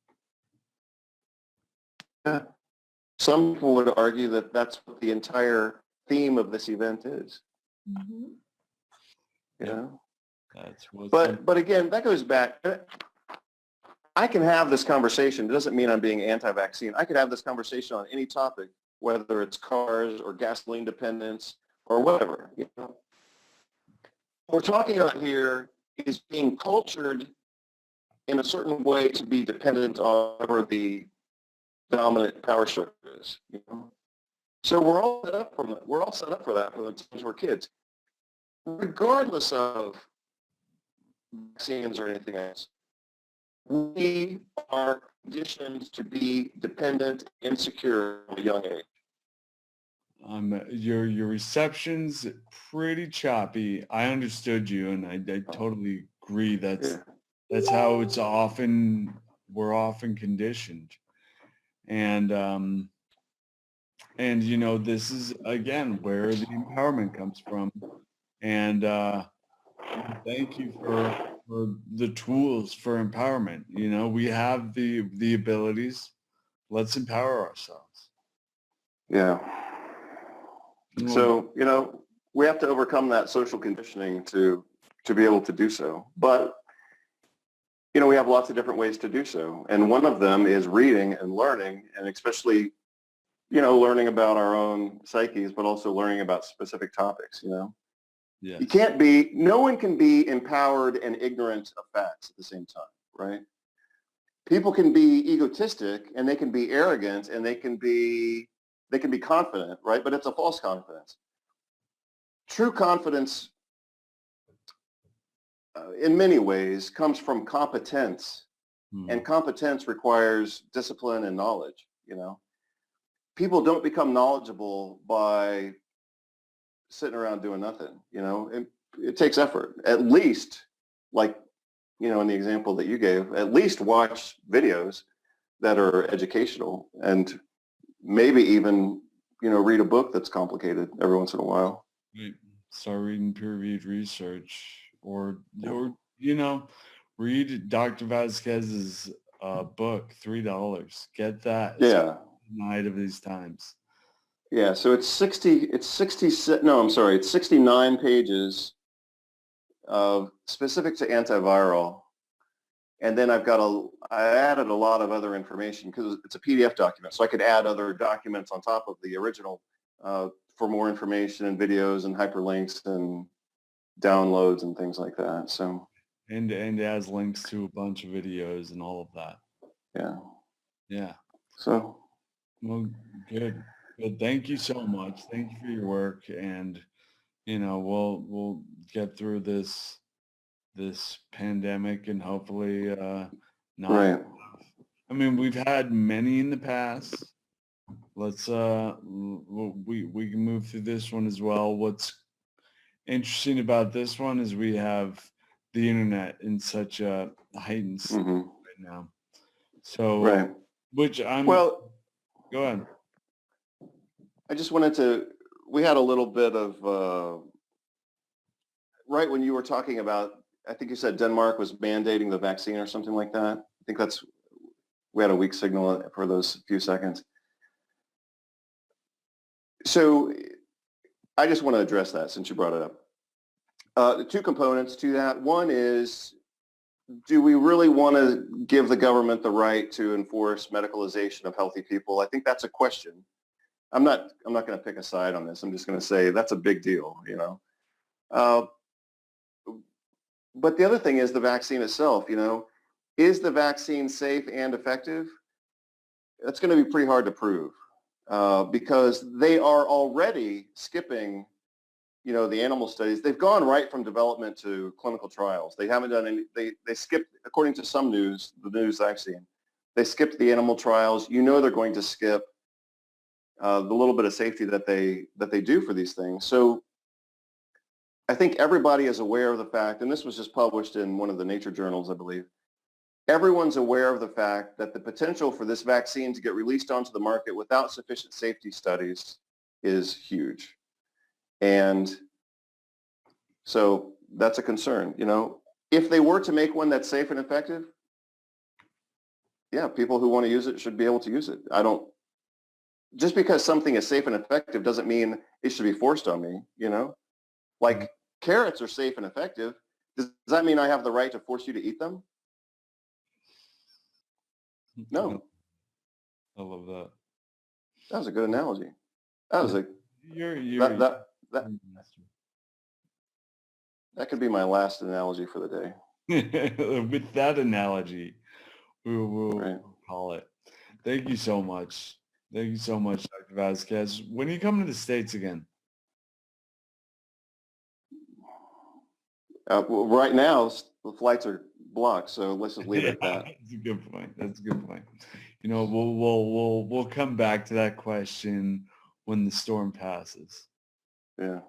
Yeah. Some people would argue that that's what the entire theme of this event is. Mm-hmm. You know? That's what. But again, that goes back. I can have this conversation. It doesn't mean I'm being anti-vaccine. I could have this conversation on any topic, whether it's cars or gasoline dependence or whatever. What we're talking about here is being cultured in a certain way to be dependent on whatever the dominant power structure is. So we're all set up for that from the times we're kids, regardless of vaccines or anything else. We are conditioned to be dependent, insecure from a young age. Your reception's pretty choppy. I understood you, and I totally agree. That's how we're often conditioned, and this is again where the empowerment comes from, and thank you for the tools for empowerment. We have the abilities. Let's empower ourselves. Yeah. So, we have to overcome that social conditioning to be able to do so. But, we have lots of different ways to do so. And one of them is reading and learning, and especially, learning about our own psyches, but also learning about specific topics, Yes. No one can be empowered and ignorant of facts at the same time, right? People can be egotistic and they can be arrogant and they can be confident, right? But it's a false confidence. True confidence, in many ways, comes from competence, and competence requires discipline and knowledge. People don't become knowledgeable by sitting around doing nothing. It takes effort. At least, like, in the example that you gave, at least watch videos that are educational, and maybe even read a book that's complicated every once in a while. Start reading peer-reviewed research, or read Dr. Vasquez's book, $3. Get that. Yeah. Night of these times. Yeah. So it's 69 pages of specific to antiviral. And then I added a lot of other information because it's a PDF document. So I could add other documents on top of the original for more information and videos and hyperlinks and downloads and things like that. So and it has links to a bunch of videos and all of that. Yeah. Yeah. So well, good. Thank you so much. Thank you for your work, and we'll get through this pandemic and hopefully not. Right. I mean, we've had many in the past. Let's we can move through this one as well. What's interesting about this one is we have the internet in such a heightened state right now. So right. Go ahead. I just we had a little bit of right when you were talking about, I think you said Denmark was mandating the vaccine or something like that. I think we had a weak signal for those few seconds. So I just want to address that since you brought it up. The two components to that. One is, do we really want to give the government the right to enforce medicalization of healthy people? I think that's a question. I'm not going to pick a side on this. I'm just going to say that's a big deal, But the other thing is the vaccine itself, is the vaccine safe and effective? That's going to be pretty hard to prove because they are already skipping, the animal studies. They've gone right from development to clinical trials. They haven't done any, they skipped, according to some news, the news I've seen, they skipped the animal trials. They're going to skip the little bit of safety that they do for these things. So I think everybody is aware of the fact, and this was just published in one of the Nature journals, I believe. Everyone's aware of the fact that the potential for this vaccine to get released onto the market without sufficient safety studies is huge. And so that's a concern. If they were to make one that's safe and effective, yeah, people who want to use it should be able to use it. Just because something is safe and effective doesn't mean it should be forced on me, Like carrots are safe and effective. Does that mean I have the right to force you to eat them? No. I love that. That was a good analogy. That was that could be my last analogy for the day. With that analogy, we'll Right. call it. Thank you so much. Thank you so much, Dr. Vasquez. When are you coming to the States again? Right now, the flights are blocked, so let's just leave it at that. That's a good point. That's a good point. We'll come back to that question when the storm passes. Yeah.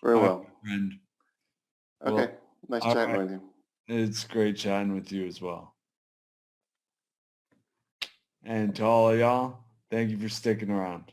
Very well. Friend. Okay. Nice chatting with you. It's great chatting with you as well. And to all of y'all, thank you for sticking around.